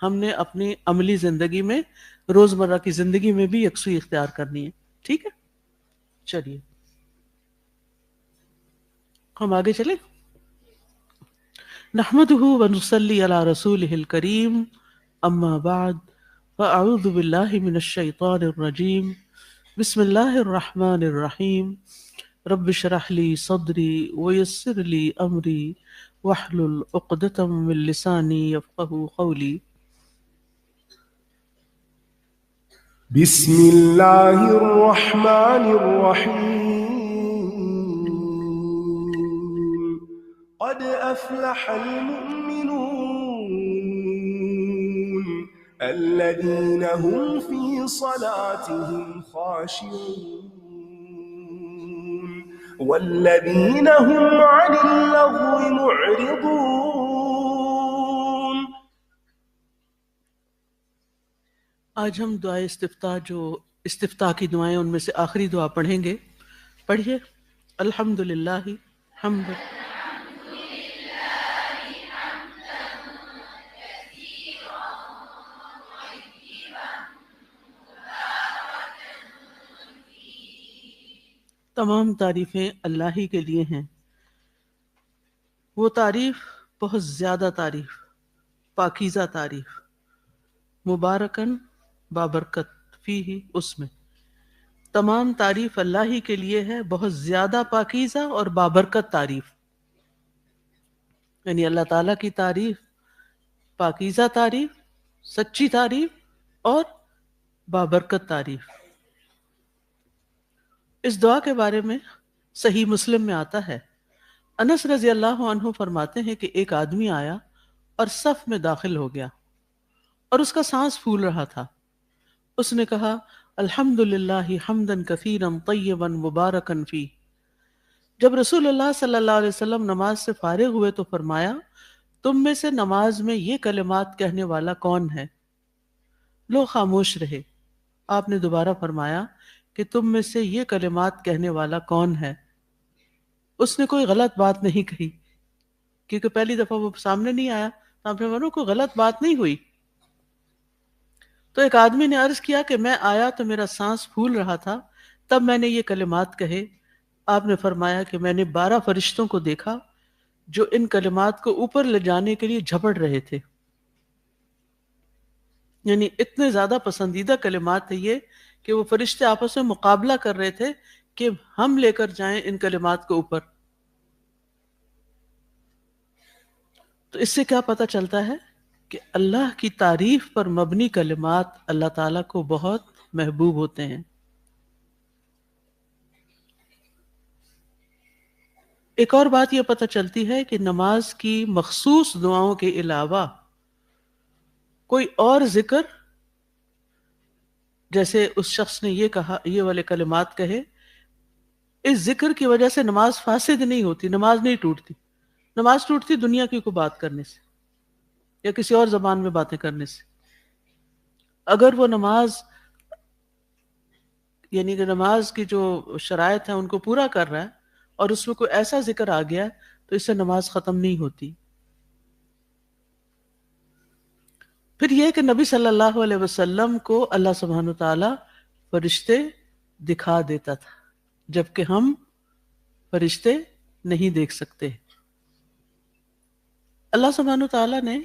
ہم نے اپنی عملی زندگی میں، روزمرہ کی زندگی میں بھی یکسوئی اختیار کرنی ہے. ٹھیک ہے، چلیے ہم آگے چلیں. نحمده ونصلی علی رسولہ الکریم، اما بعد فاعوذ باللہ من الشیطان الرجیم، بسم اللہ الرحمن الرحیم. رب اشرح لی صدری ویسر لی امری واحلل عقدۃ من لسانی یفقہوا قولی. بسم الله الرحمن الرحيم. قد أفلح المؤمنون الذين هم في صلاتهم خاشعون والذين هم عن اللغو معرضون. آج ہم دعائے استفتاح، جو استفتاح کی دعائیں ان میں سے آخری دعا پڑھیں گے. پڑھیے. الحمدللہ حمد تمام تعریفیں اللہ ہی کے لیے ہیں، وہ تعریف بہت زیادہ تعریف، پاکیزہ تعریف، مبارکن بابرکت فی ہی، اس میں تمام تعریف اللہ ہی کے لیے ہے، بہت زیادہ پاکیزہ اور بابرکت تعریف. یعنی اللہ تعالیٰ کی تعریف پاکیزہ تعریف، سچی تعریف اور بابرکت تعریف. اس دعا کے بارے میں صحیح مسلم میں آتا ہے، انس رضی اللہ عنہ فرماتے ہیں کہ ایک آدمی آیا اور صف میں داخل ہو گیا اور اس کا سانس پھول رہا تھا. اس نے کہا الحمدللہ حمدن کثیرا طیبا مبارکا فیہ. جب رسول اللہ صلی اللہ علیہ وسلم نماز سے فارغ ہوئے تو فرمایا تم میں سے نماز میں یہ کلمات کہنے والا کون ہے؟ لوگ خاموش رہے. آپ نے دوبارہ فرمایا کہ تم میں سے یہ کلمات کہنے والا کون ہے؟ اس نے کوئی غلط بات نہیں کہی، کیونکہ پہلی دفعہ وہ سامنے نہیں آیا، تو آپ نے فرمایا کوئی غلط بات نہیں ہوئی. تو ایک آدمی نے عرض کیا کہ میں آیا تو میرا سانس پھول رہا تھا، تب میں نے یہ کلمات کہے. آپ نے فرمایا کہ میں نے 12 فرشتوں کو دیکھا جو ان کلمات کو اوپر لے جانے کے لیے جھپٹ رہے تھے. یعنی اتنے زیادہ پسندیدہ کلمات تھے یہ کہ وہ فرشتے آپس میں مقابلہ کر رہے تھے کہ ہم لے کر جائیں ان کلمات کو اوپر. تو اس سے کیا پتہ چلتا ہے کہ اللہ کی تعریف پر مبنی کلمات اللہ تعالیٰ کو بہت محبوب ہوتے ہیں. ایک اور بات یہ پتہ چلتی ہے کہ نماز کی مخصوص دعاؤں کے علاوہ کوئی اور ذکر، جیسے اس شخص نے یہ کہا، یہ والے کلمات کہے، اس ذکر کی وجہ سے نماز فاسد نہیں ہوتی، نماز نہیں ٹوٹتی. نماز ٹوٹتی دنیا کی کوئی بات کرنے سے یا کسی اور زبان میں باتیں کرنے سے. اگر وہ نماز یعنی کہ نماز کی جو شرائط ہیں ان کو پورا کر رہا ہے اور اس میں کوئی ایسا ذکر آ گیا تو اس سے نماز ختم نہیں ہوتی. پھر یہ کہ نبی صلی اللہ علیہ وسلم کو اللہ سبحانہ وتعالی فرشتے دکھا دیتا تھا جبکہ ہم فرشتے نہیں دیکھ سکتے. اللہ سبحانہ وتعالی نے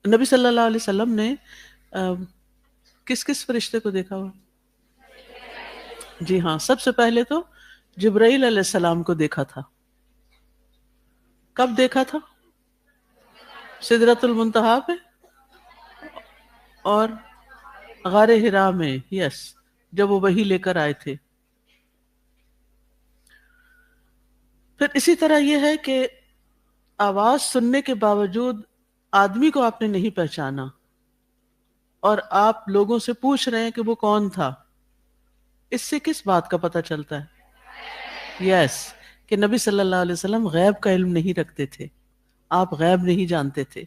نبی صلی اللہ علیہ وسلم نے کس کس فرشتے کو دیکھا ہوا؟ جی ہاں، سب سے پہلے تو جبرائیل علیہ السلام کو دیکھا تھا. کب دیکھا تھا؟ سدرۃ المنتہا پہ اور غار حرا میں، یس، جب وہ وحی لے کر آئے تھے. پھر اسی طرح یہ ہے کہ آواز سننے کے باوجود آدمی کو آپ نے نہیں پہچانا اور آپ لوگوں سے پوچھ رہے ہیں کہ وہ کون تھا. اس سے کس بات کا پتہ چلتا ہے؟ یس، کہ نبی صلی اللہ علیہ وسلم غیب کا علم نہیں رکھتے تھے، آپ غیب نہیں جانتے تھے.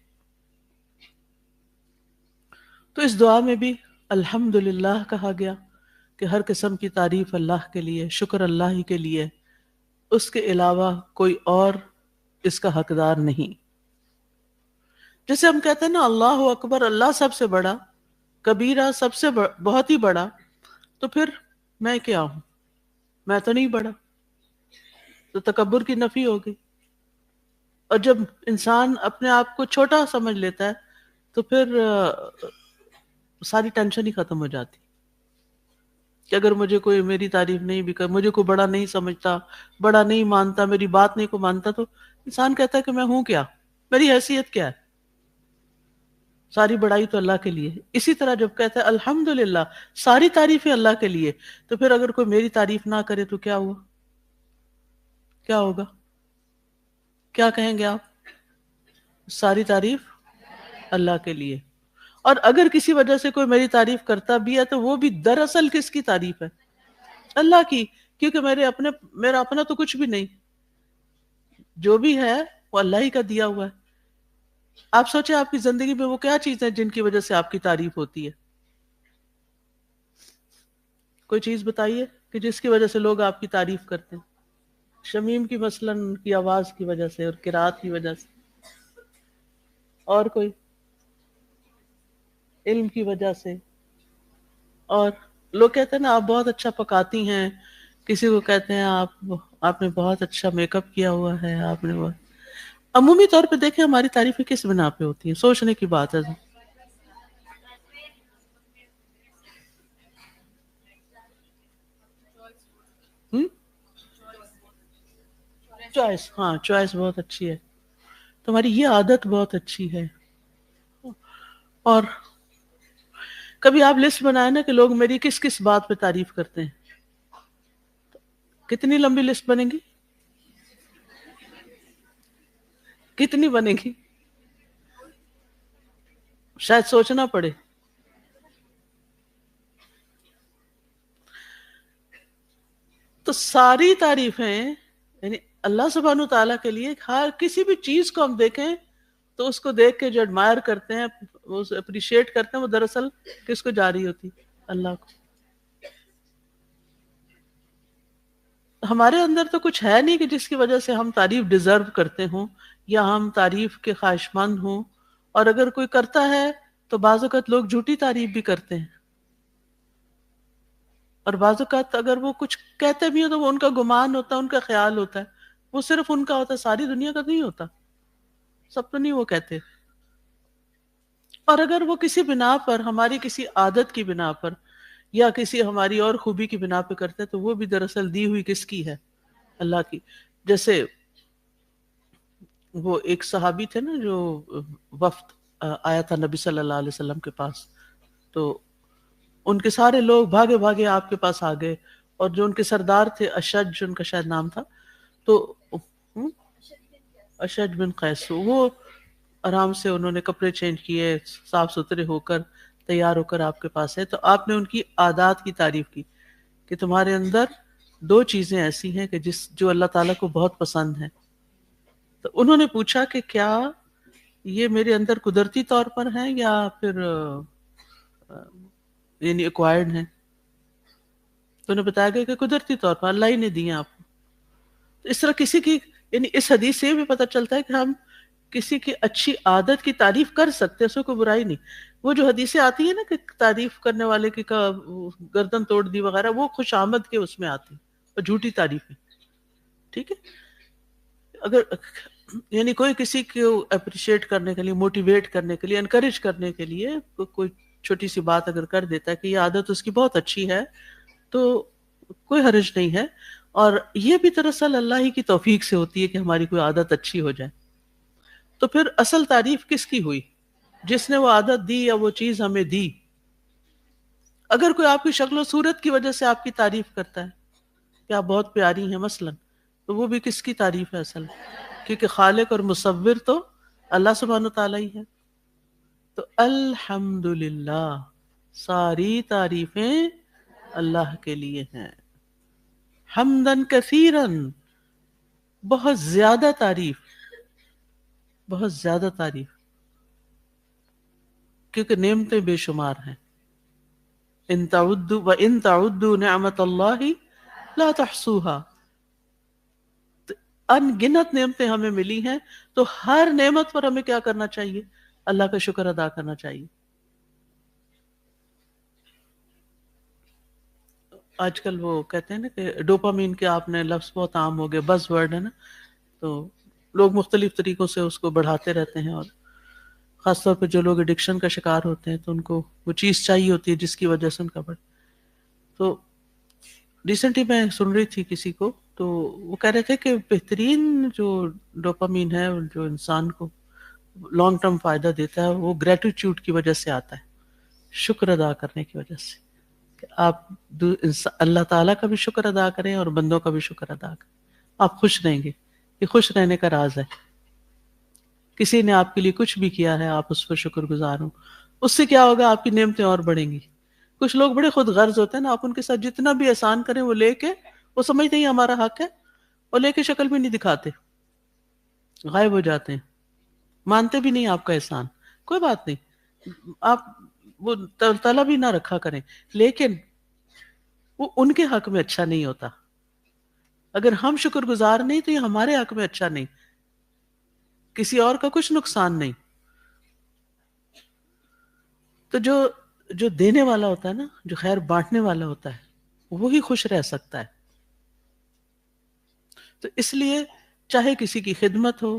تو اس دعا میں بھی الحمدللہ کہا گیا کہ ہر قسم کی تعریف اللہ کے لیے، شکر اللہ ہی کے لیے، اس کے علاوہ کوئی اور اس کا حقدار نہیں. جیسے ہم کہتے ہیں نا اللہ اکبر، اللہ سب سے بڑا، کبیرہ سب سے بہت ہی بڑا، تو پھر میں کیا ہوں؟ میں تو نہیں بڑا، تو تکبر کی نفی ہوگی. اور جب انسان اپنے آپ کو چھوٹا سمجھ لیتا ہے تو پھر ساری ٹینشن ہی ختم ہو جاتی کہ اگر مجھے کوئی میری تعریف نہیں بھی کر، مجھے کوئی بڑا نہیں سمجھتا، بڑا نہیں مانتا، میری بات نہیں کو مانتا، تو انسان کہتا ہے کہ میں ہوں کیا، میری حیثیت کیا ہے. ساری بڑائی تو اللہ کے لیے. اسی طرح جب کہتا ہے الحمدللہ، ساری تعریفیں اللہ کے لیے، تو پھر اگر کوئی میری تعریف نہ کرے تو کیا ہوا؟ کیا ہوگا؟ کیا کہیں گے آپ؟ ساری تعریف اللہ کے لیے. اور اگر کسی وجہ سے کوئی میری تعریف کرتا بھی ہے تو وہ بھی دراصل کس کی تعریف ہے؟ اللہ کی، کیونکہ میرا اپنا تو کچھ بھی نہیں، جو بھی ہے وہ اللہ ہی کا دیا ہوا ہے. آپ سوچیں آپ کی زندگی میں وہ کیا چیز ہے جن کی وجہ سے آپ کی تعریف ہوتی ہے؟ کوئی چیز بتائیے کہ جس کی وجہ سے لوگ آپ کی تعریف کرتے ہیں. شمیم کی مثلاً ان کی آواز کی وجہ سے اور قرات کی وجہ سے، اور کوئی علم کی وجہ سے. اور لوگ کہتے ہیں نا آپ بہت اچھا پکاتی ہیں، کسی کو کہتے ہیں آپ نے بہت اچھا میک اپ کیا ہوا ہے، آپ نے بہت. عمومی طور پہ دیکھیں ہماری تعریفیں کس بنا پہ ہوتی ہیں؟ سوچنے کی بات ہے. چوائس، ہاں چوائس بہت اچھی ہے، تمہاری یہ عادت بہت اچھی ہے. اور کبھی آپ لسٹ بنائیں نا کہ لوگ میری کس کس بات پہ تعریف کرتے ہیں، کتنی لمبی لسٹ بنے گی؟ کتنی بنے گی؟ شاید سوچنا پڑے. تو ساری تعریفیں یعنی اللہ سبحانہ تعالیٰ کے لیے، ہر کسی بھی چیز کو ہم دیکھیں تو اس کو دیکھ کے جو ایڈمائر کرتے ہیں، وہ اپریشیٹ کرتے ہیں، وہ دراصل کس کو جاری ہوتی؟ اللہ کو. ہمارے اندر تو کچھ ہے نہیں کہ جس کی وجہ سے ہم تعریف ڈیزرو کرتے ہوں یا ہم تعریف کے خواہش مند ہوں. اور اگر کوئی کرتا ہے تو بعض اوقات لوگ جھوٹی تعریف بھی کرتے ہیں، اور بعض اوقات اگر وہ کچھ کہتے بھی ہوں تو وہ ان کا گمان ہوتا ہے، ان کا خیال ہوتا ہے، وہ صرف ان کا ہوتا ہے، ساری دنیا کا نہیں ہوتا، سب تو نہیں وہ کہتے. اور اگر وہ کسی بنا پر، ہماری کسی عادت کی بنا پر یا کسی ہماری اور خوبی کی بنا پہ کرتے تو وہ بھی دراصل دی ہوئی کس کی ہے؟ اللہ کی. جیسے وہ ایک صحابی تھے نا جو وفد آیا تھا نبی صلی اللہ علیہ وسلم کے پاس، تو ان کے سارے لوگ بھاگے بھاگے آپ کے پاس آ گئے، اور جو ان کے سردار تھے اشج، ان کا شاید نام تھا، تو اشج بن قیس، وہ آرام سے انہوں نے کپڑے چینج کیے، صاف ستھرے ہو کر تیار ہو کر آپ کے پاس ہے. تو آپ نے ان کی عادات کی تعریف کی کہ تمہارے اندر دو چیزیں ایسی ہیں کہ جو اللہ تعالیٰ کو بہت پسند ہیں. تو انہوں نے پوچھا کہ کیا یہ میرے اندر قدرتی طور پر ہیں یا پھر یعنی ایکوائرڈ ہیں؟ تو انہیں بتایا گیا کہ قدرتی طور پر اللہ ہی نے دی ہیں آپ کو. تو اس طرح کسی کی یعنی اس حدیث سے بھی پتہ چلتا ہے کہ ہم کسی کی اچھی عادت کی تعریف کر سکتے ہیں، اس میں کوئی برائی نہیں. وہ جو حدیثیں آتی ہیں نا کہ تعریف کرنے والے کی گردن توڑ دی وغیرہ، وہ خوش آمد کے اس میں آتی اور جھوٹی تعریفیں. ٹھیک ہے، اگر یعنی کوئی کسی کو اپریشیٹ کرنے کے لیے، موٹیویٹ کرنے کے لیے، انکریج کرنے کے لیے کوئی چھوٹی سی بات اگر کر دیتا ہے کہ یہ عادت اس کی بہت اچھی ہے تو کوئی حرج نہیں ہے. اور یہ بھی دراصل اللہ ہی کی توفیق سے ہوتی ہے کہ ہماری کوئی عادت اچھی ہو جائے. تو پھر اصل تعریف کس کی ہوئی؟ جس نے وہ عادت دی یا وہ چیز ہمیں دی. اگر کوئی آپ کی شکل و صورت کی وجہ سے آپ کی تعریف کرتا ہے کہ آپ بہت پیاری ہیں مثلا، تو وہ بھی کس کی تعریف ہے اصل؟ کیونکہ خالق اور مصور تو اللہ سبحانہ و تعالیٰ ہی ہے. تو الحمدللہ، ساری تعریفیں اللہ کے لیے ہیں. حمدن کثیرن، بہت زیادہ تعریف، بہت زیادہ تعریف، کیونکہ نعمتیں بے شمار ہیں. ان تعدوا وان تعدوا نعمت اللہ لا تحصوها. ان گنت نعمتیں ہمیں ملی ہیں، تو ہر نعمت پر ہمیں کیا کرنا چاہیے؟ اللہ کا شکر ادا کرنا چاہیے. آج کل وہ کہتے ہیں نا کہ ڈوپامین کے آپ نے لفظ بہت عام ہو گئے، بز ورڈ ہے نا، تو لوگ مختلف طریقوں سے اس کو بڑھاتے رہتے ہیں. اور خاص طور پہ جو لوگ ایڈکشن کا شکار ہوتے ہیں تو ان کو وہ چیز چاہیے ہوتی ہے جس کی وجہ سے ان کا بڑھ. تو ریسنٹلی میں سن رہی تھی کسی کو، تو وہ کہہ رہے تھے کہ بہترین جو ڈوپامین ہے جو انسان کو لانگ ٹرم فائدہ دیتا ہے وہ گریٹیٹیوڈ کی وجہ سے آتا ہے، شکر ادا کرنے کی وجہ سے. کہ آپ اللہ تعالیٰ کا بھی شکر ادا کریں اور بندوں کا بھی شکر ادا کریں، آپ خوش رہیں گے. یہ خوش رہنے کا راز ہے. کسی نے آپ کے لیے کچھ بھی کیا ہے، آپ اس پر شکر گزار ہوں، اس سے کیا ہوگا؟ آپ کی نعمتیں اور بڑھیں گی. کچھ لوگ بڑے خود غرض ہوتے ہیں نا، آپ ان کے ساتھ جتنا بھی احسان کریں وہ لے کے، وہ سمجھتے ہیں ہمارا حق ہے، اور لے کے شکل بھی نہیں دکھاتے، غائب ہو جاتے ہیں، مانتے بھی نہیں آپ کا احسان. کوئی بات نہیں، آپ وہ طلب ہی نہ رکھا کریں، لیکن وہ ان کے حق میں اچھا نہیں ہوتا. اگر ہم شکر گزار نہیں تو یہ ہمارے حق میں اچھا نہیں، کسی اور کا کچھ نقصان نہیں. تو جو دینے والا ہوتا ہے نا، جو خیر بانٹنے والا ہوتا ہے، وہی خوش رہ سکتا ہے. تو اس لیے چاہے کسی کی خدمت ہو،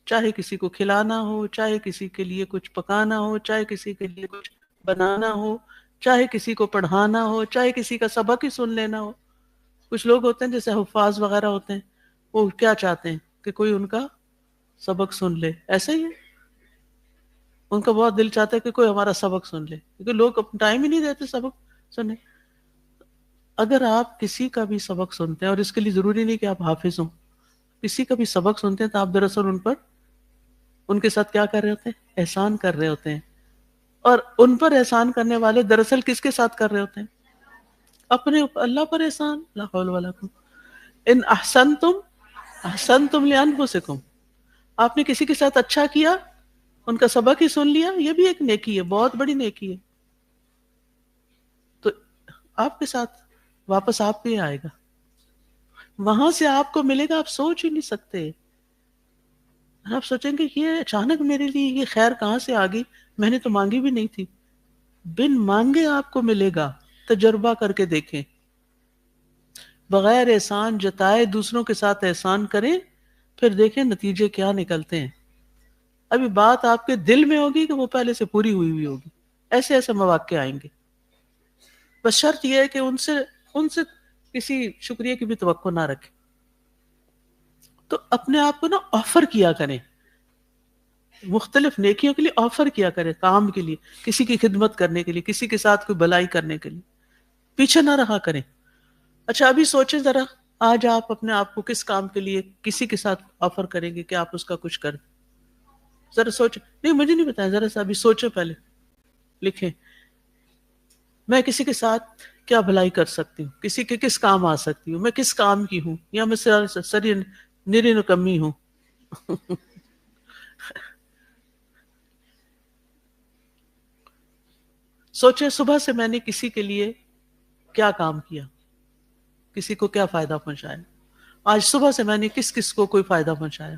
چاہے کسی کو کھلانا ہو، چاہے کسی کے لیے کچھ پکانا ہو، چاہے کسی کے لیے کچھ بنانا ہو، چاہے کسی کو پڑھانا ہو، چاہے کسی کا سبق ہی سن لینا ہو. کچھ لوگ ہوتے ہیں جیسے حفاظ وغیرہ ہوتے ہیں، وہ کیا چاہتے ہیں کہ کوئی ان کا سبق سن لے. ایسا ہی ہے، ان کا بہت دل چاہتا ہے کہ کوئی ہمارا سبق سن لے، کیونکہ لوگ ٹائم ہی نہیں دیتے سبق سننے. اگر آپ کسی کا بھی سبق سنتے ہیں، اور اس کے لیے ضروری نہیں کہ آپ حافظ ہوں، کسی کا بھی سبق سنتے ہیں تو آپ دراصل ان کے ساتھ کیا کر رہے ہوتے ہیں؟ احسان کر رہے ہوتے ہیں. اور ان پر احسان کرنے والے دراصل کس کے ساتھ کر رہے ہوتے ہیں؟ اپنے اللہ پر احسان. لا حول ولا قوة. ان احسنتم احسنتم لانفسکم. آپ نے کسی کے ساتھ اچھا کیا، ان کا سبق ہی سن لیا، یہ بھی ایک نیکی ہے، بہت بڑی نیکی ہے. تو آپ کے ساتھ واپس آپ پہ آئے گا، وہاں سے آپ کو ملے گا. آپ سوچ ہی نہیں سکتے. آپ سوچیں گے یہ اچانک میرے لیے یہ خیر کہاں سے آ گئی، میں نے تو مانگی بھی نہیں تھی. بن مانگے آپ کو ملے گا. تجربہ کر کے دیکھیں، بغیر احسان جتائے دوسروں کے ساتھ احسان کریں، پھر دیکھیں نتیجے کیا نکلتے ہیں. ابھی بات آپ کے دل میں ہوگی کہ وہ پہلے سے پوری ہوئی ہوگی. ایسے ایسے مواقع آئیں گے. بس شرط یہ ہے کہ ان سے کسی شکریہ کی بھی توقع نہ رکھیں. تو اپنے آپ کو نا آفر کیا کریں، مختلف نیکیوں کے لیے آفر کیا کریں، کام کے لیے، کسی کی خدمت کرنے کے لیے، کسی کے ساتھ کوئی بھلائی کرنے کے لیے. پیچھے نہ رہا کریں. اچھا ابھی سوچیں ذرا، آج آپ اپنے آپ کو کس کام کے لیے کسی کے ساتھ آفر کریں گے کہ آپ اس کا کچھ کر دیں؟ ذرا سوچیں. نہیں مجھے نہیں بتایا، ذرا سا ابھی سوچیں، پہلے لکھیں. میں کسی کے ساتھ کیا بھلائی کر سکتی ہوں، کسی کے کس کام آ سکتی ہوں، میں کس کام کی ہوں، یا میں سری نری نکمی ہوں. سوچے صبح سے میں نے کسی کے لیے کیا کام کیا، کسی کو کیا فائدہ پہنچایا. آج صبح سے میں نے کس کس کو کوئی فائدہ پہنچایا.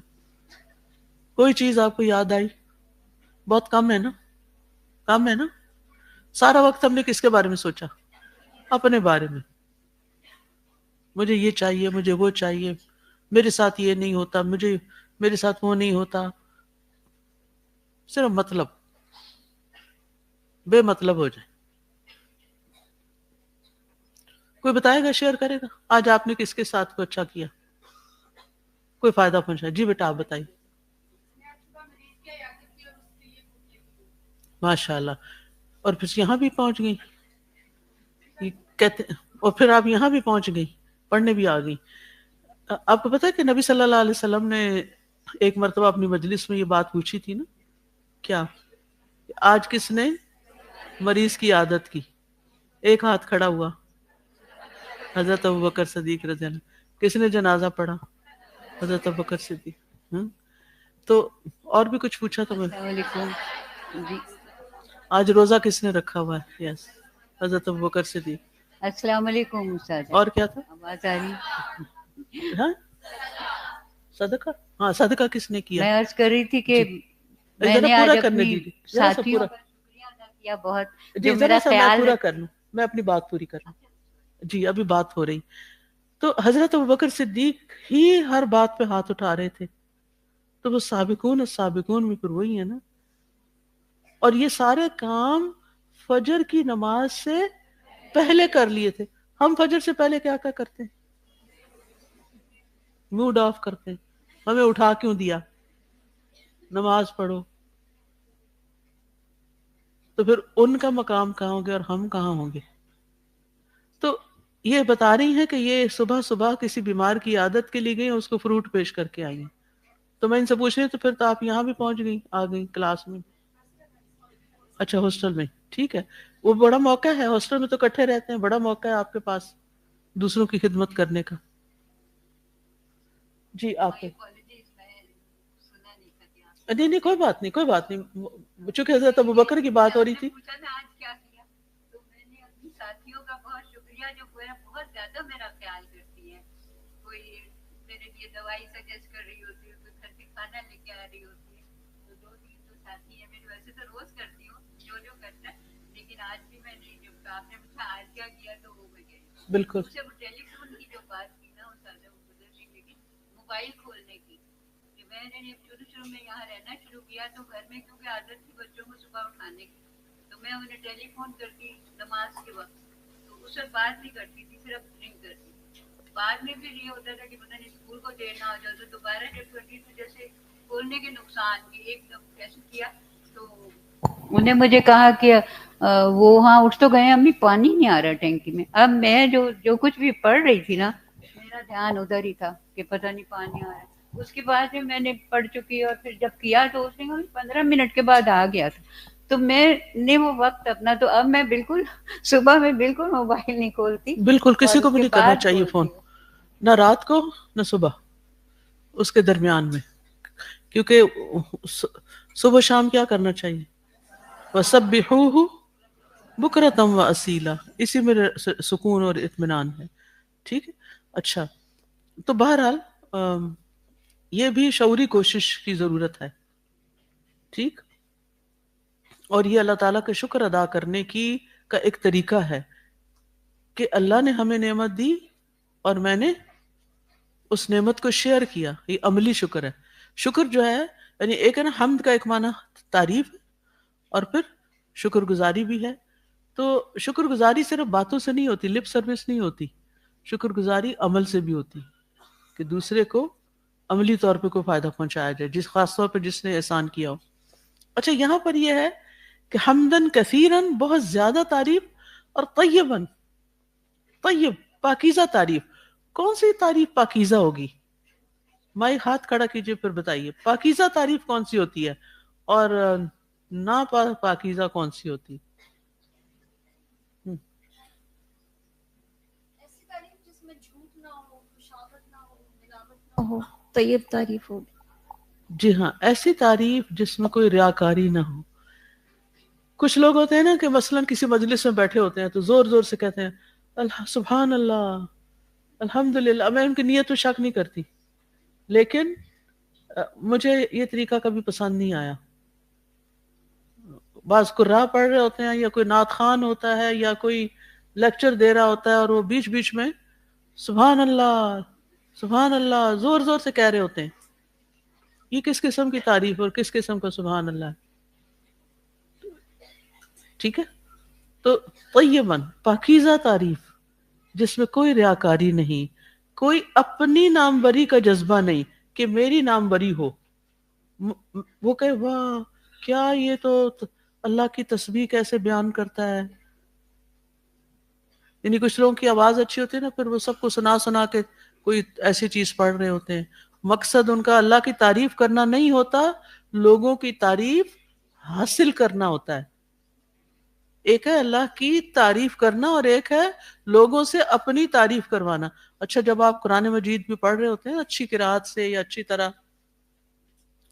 کوئی چیز آپ کو یاد آئی؟ بہت کم ہے نا، کم ہے نا. سارا وقت ہم نے کس کے بارے میں سوچا؟ اپنے بارے میں. مجھے یہ چاہیے، مجھے وہ چاہیے، میرے ساتھ یہ نہیں ہوتا، مجھے میرے ساتھ وہ نہیں ہوتا. صرف مطلب، بے مطلب ہو جائے. کوئی بتائے گا، شیئر کرے گا آج آپ نے کس کے ساتھ کو اچھا کیا، کوئی فائدہ پہنچایا؟ جی بیٹا آپ بتائیے. ماشاء اللہ. اور پھر یہاں بھی پہنچ گئی، یہ کہتے، اور پھر آپ یہاں بھی پہنچ گئی، پڑھنے بھی آ گئی. آپ کو پتا ہے کہ نبی صلی اللہ علیہ وسلم نے ایک مرتبہ اپنی مجلس میں یہ بات پوچھی تھی نا، کیا آج کس نے مریض کی عادت کی؟ ایک ہاتھ کھڑا ہوا، حضرت ابوبکر صدیق رضی اللہ عنہ. کس نے جنازہ پڑھا؟ حضرت ابوبکر صدیق. تو اور بھی کچھ پوچھا تو میں. السلام علیکم جی. آج روزہ کس نے رکھا ہوا ہے؟ یس، حضرت ابوبکر صدیق. السلام علیکم استاد. اور کیا تھا؟ آواز آ رہی؟ ہاں صدقہ. ہاں صدقہ کس نے کیا؟ میں عرض کر رہی تھی کہ میں ذرا نے پورا آج کرنے اپنی دیجیے، ذرا سا ساتھیوں پورا. کا شکریہ ادا کیا بہت، جی جو ذرا میرا سا میں خیال پورا کر لوں، میں اپنی بات پوری کر لوں. جی ابھی بات ہو رہی. تو حضرت ابوبکر صدیق ہی ہر بات پہ ہاتھ اٹھا رہے تھے. تو وہ سابقون السابقون میں پھر وہی ہے نا. اور یہ سارے کام فجر کی نماز سے پہلے کر لیے تھے. ہم فجر سے پہلے کیا کیا کرتے ہیں؟ موڈ آف کرتے ہیں. ہمیں اٹھا کیوں دیا؟ نماز پڑھو. تو پھر ان کا مقام کہاں ہوں گے اور ہم کہاں ہوں گے؟ تو یہ بتا رہی ہیں کہ یہ صبح صبح کسی بیمار کی عادت کے لیے گئی، اس کو فروٹ پیش کر کے آئی ہیں. تو میں ان سے پوچھ رہی ہوں، تو پھر تو آپ یہاں بھی پہنچ گئی، آ گئی کلاس میں. اچھا ہاسٹل میں، ٹھیک ہے. وہ بڑا موقع ہے، ہاسٹل میں تو اکٹھے رہتے ہیں، بڑا موقع ہے آپ کے پاس دوسروں کی خدمت کرنے کا. جی آپ نہیں نہیں کوئی بات نہیں، کوئی بات نہیں. چونکہ حضرت ابوبکر کی بات ہو رہی تھی. ساتھیوں کا بہت شکریہ جو بہت زیادہ میرا خیال کرتی ہیں. کوئی میرے لیے دوائی سجیسٹ کر رہی ہوتی ہے، کوئی گھر سے کھانا لے کے آ رہی ہوتی ہے. تو 2-3 تو ساتھی ہیں میرے، ویسے تو روز کرتی ہوں جو کرنا ہے، لیکن آج بھی میں نے جب آپ نے پوچھا آج کیا کیا تو وہ میں گئی. بالکل. اسے وہ ٹیلی فون کی جو بات کی نا استاد گزر گئی، لیکن موبائل کھولنے کی کہ میں نے شروع میں یہاں رہنا شروع کیا تو گھر میں کیونکہ عادت تھی بچوں کو صبح اٹھانے کی، تو میں انہیں ٹیلی فون کرتی نماز کے وقت، تو اس سے بات نہیں کرتی تھی، صرف ڈرنک کرتی. بعد میں پھر یہ ہوتا تھا کہ پتہ نہیں اسکول کو دیر نہ ہو جائے تو دوبارہ جب کرتی تو جیسے کھولنے کے نقصان کی ایک دم کیسے کیا. تو انہیں مجھے کہا کہ وہ ہاں اٹھ تو گئے امی، پانی نہیں آ رہا ٹینکی میں. اب میں جو کچھ بھی پڑھ رہی تھی نا، میرا دھیان ادھر ہی تھا کہ پتہ نہیں پانی آ رہا ہے. اس کے بعد میں نے پڑھ چکی اور پھر جب کیا تو اس نے 15 منٹ کے بعد آ گیا تھا. تو میں نے وہ وقت اپنا، تو اب میں بالکل صبح میں بالکل موبائل نہیں کھولتی. بالکل کسی کو بھی نہیں کرنا چاہیے فون، نہ رات کو نہ صبح، اس کے درمیان میں. کیونکہ صبح شام کیا کرنا چاہیے؟ وَسَبِّحُوهُ بُكْرَةً وَأَصِيلًا. اسی میں سکون اور اطمینان ہے. ٹھیک ہے. اچھا تو بہرحال یہ بھی شعوری کوشش کی ضرورت ہے. ٹھیک. اور یہ اللہ تعالیٰ کا شکر ادا کرنے کا ایک طریقہ ہے کہ اللہ نے ہمیں نعمت دی اور میں نے اس نعمت کو شیئر کیا. یہ عملی شکر ہے. شکر جو ہے یعنی ایک ہے نا، حمد کا ایک معنی تعریف اور پھر شکر گزاری بھی ہے. تو شکر گزاری صرف باتوں سے نہیں ہوتی، لپ سروس نہیں ہوتی. شکر گزاری عمل سے بھی ہوتی کہ دوسرے کو عملی طور پہ کوئی فائدہ پہنچایا جائے، خاص طور پہ جس نے احسان کیا ہو. اچھا یہاں پر یہ ہے کہ حمدن کثیرن، بہت زیادہ تعریف، اور طیبن، طیب پاکیزہ تعریف. کون سی تعریف پاکیزہ ہوگی؟ مائک ہاتھ کھڑا کیجئے پھر بتائیے پاکیزہ تعریف کون سی ہوتی ہے اور نا پاکیزہ کون سی ہوتی ہے؟ طیب تعریف ہوگی. جی ہاں، ایسی تعریف جس میں کوئی ریاکاری نہ ہو. کچھ لوگ ہوتے ہیں نا کہ مثلاً کسی مجلس میں بیٹھے ہوتے ہیں تو زور زور سے کہتے ہیں سبحان اللہ، الحمدللہ. میں ان کی نیت تو شک نہیں کرتی، لیکن مجھے یہ طریقہ کبھی پسند نہیں آیا. بعض قراء پڑھ رہے ہوتے ہیں یا کوئی نعت خوان ہوتا ہے یا کوئی لیکچر دے رہا ہوتا ہے اور وہ بیچ بیچ میں سبحان اللہ سبحان اللہ زور زور سے کہہ رہے ہوتے ہیں. یہ کس قسم کی تعریف اور کس قسم کا سبحان اللہ؟ ٹھیک ہے، تو طیباً پاکیزہ تعریف جس میں کوئی ریاکاری نہیں، کوئی اپنی ناموری کا جذبہ نہیں کہ میری ناموری ہو. وہ کہے واہ کیا یہ تو اللہ کی تسبیح کیسے بیان کرتا ہے. یعنی کچھ لوگوں کی آواز اچھی ہوتی ہے نا، پھر وہ سب کو سنا سنا کے کوئی ایسی چیز پڑھ رہے ہوتے ہیں. مقصد ان کا اللہ کی تعریف کرنا نہیں ہوتا، لوگوں کی تعریف حاصل کرنا ہوتا ہے. ایک ہے اللہ کی تعریف کرنا اور ایک ہے لوگوں سے اپنی تعریف کروانا. اچھا، جب آپ قرآن مجید بھی پڑھ رہے ہوتے ہیں اچھی قرات سے یا اچھی طرح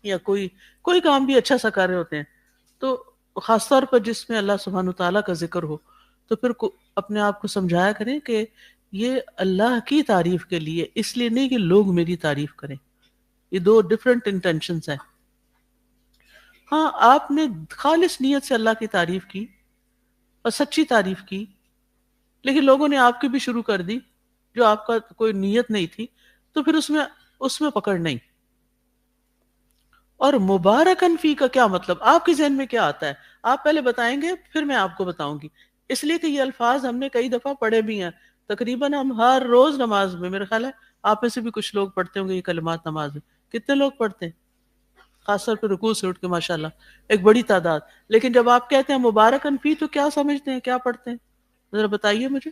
یا کوئی کام بھی اچھا سا کر رہے ہوتے ہیں، تو خاص طور پر جس میں اللہ سبحانہ تعالیٰ کا ذکر ہو، تو پھر اپنے آپ کو سمجھایا کریں کہ یہ اللہ کی تعریف کے لیے، اس لیے نہیں کہ لوگ میری تعریف کریں. یہ دو ڈیفرنٹ انٹینشنز ہیں. ہاں، آپ نے خالص نیت سے اللہ کی تعریف کی اور سچی تعریف کی، لیکن لوگوں نے آپ کی بھی شروع کر دی جو آپ کا کوئی نیت نہیں تھی، تو پھر اس میں پکڑ نہیں. اور مبارکن فی کا کیا مطلب؟ آپ کے ذہن میں کیا آتا ہے؟ آپ پہلے بتائیں گے پھر میں آپ کو بتاؤں گی، اس لیے کہ یہ الفاظ ہم نے کئی دفعہ پڑھے بھی ہیں. تقریباً ہم ہر روز نماز میں، میرے خیال ہے آپ میں سے بھی کچھ لوگ پڑھتے ہوں گے یہ کلمات نماز میں. کتنے لوگ پڑھتے ہیں؟ خاص طور پہ رکوع سے اٹھ کے ماشاءاللہ ایک بڑی تعداد. لیکن جب آپ کہتے ہیں مبارکن فی تو کیا سمجھتے ہیں، کیا پڑھتے ہیں؟ ذرا بتائیے مجھے.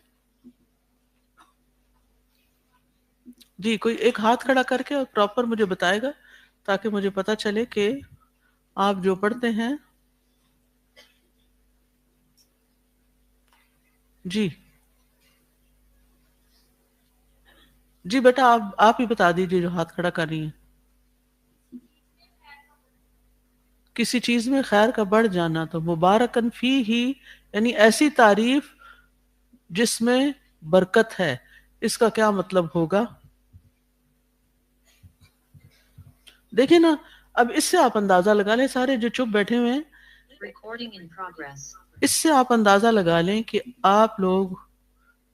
جی، کوئی ایک ہاتھ کھڑا کر کے اور پراپر مجھے بتائے گا تاکہ مجھے پتا چلے کہ آپ جو پڑھتے ہیں. جی جی بیٹا، آپ ہی بتا دیجیے جو ہاتھ کھڑا کر رہی ہیں. کسی چیز میں خیر کا بڑھ جانا، تو مبارکن فی ہی یعنی ایسی تعریف جس میں برکت ہے. اس کا کیا مطلب ہوگا؟ دیکھیں نا، اب اس سے آپ اندازہ لگا لیں، سارے جو چپ بیٹھے ہوئے ہیں، اس سے آپ اندازہ لگا لیں کہ آپ لوگ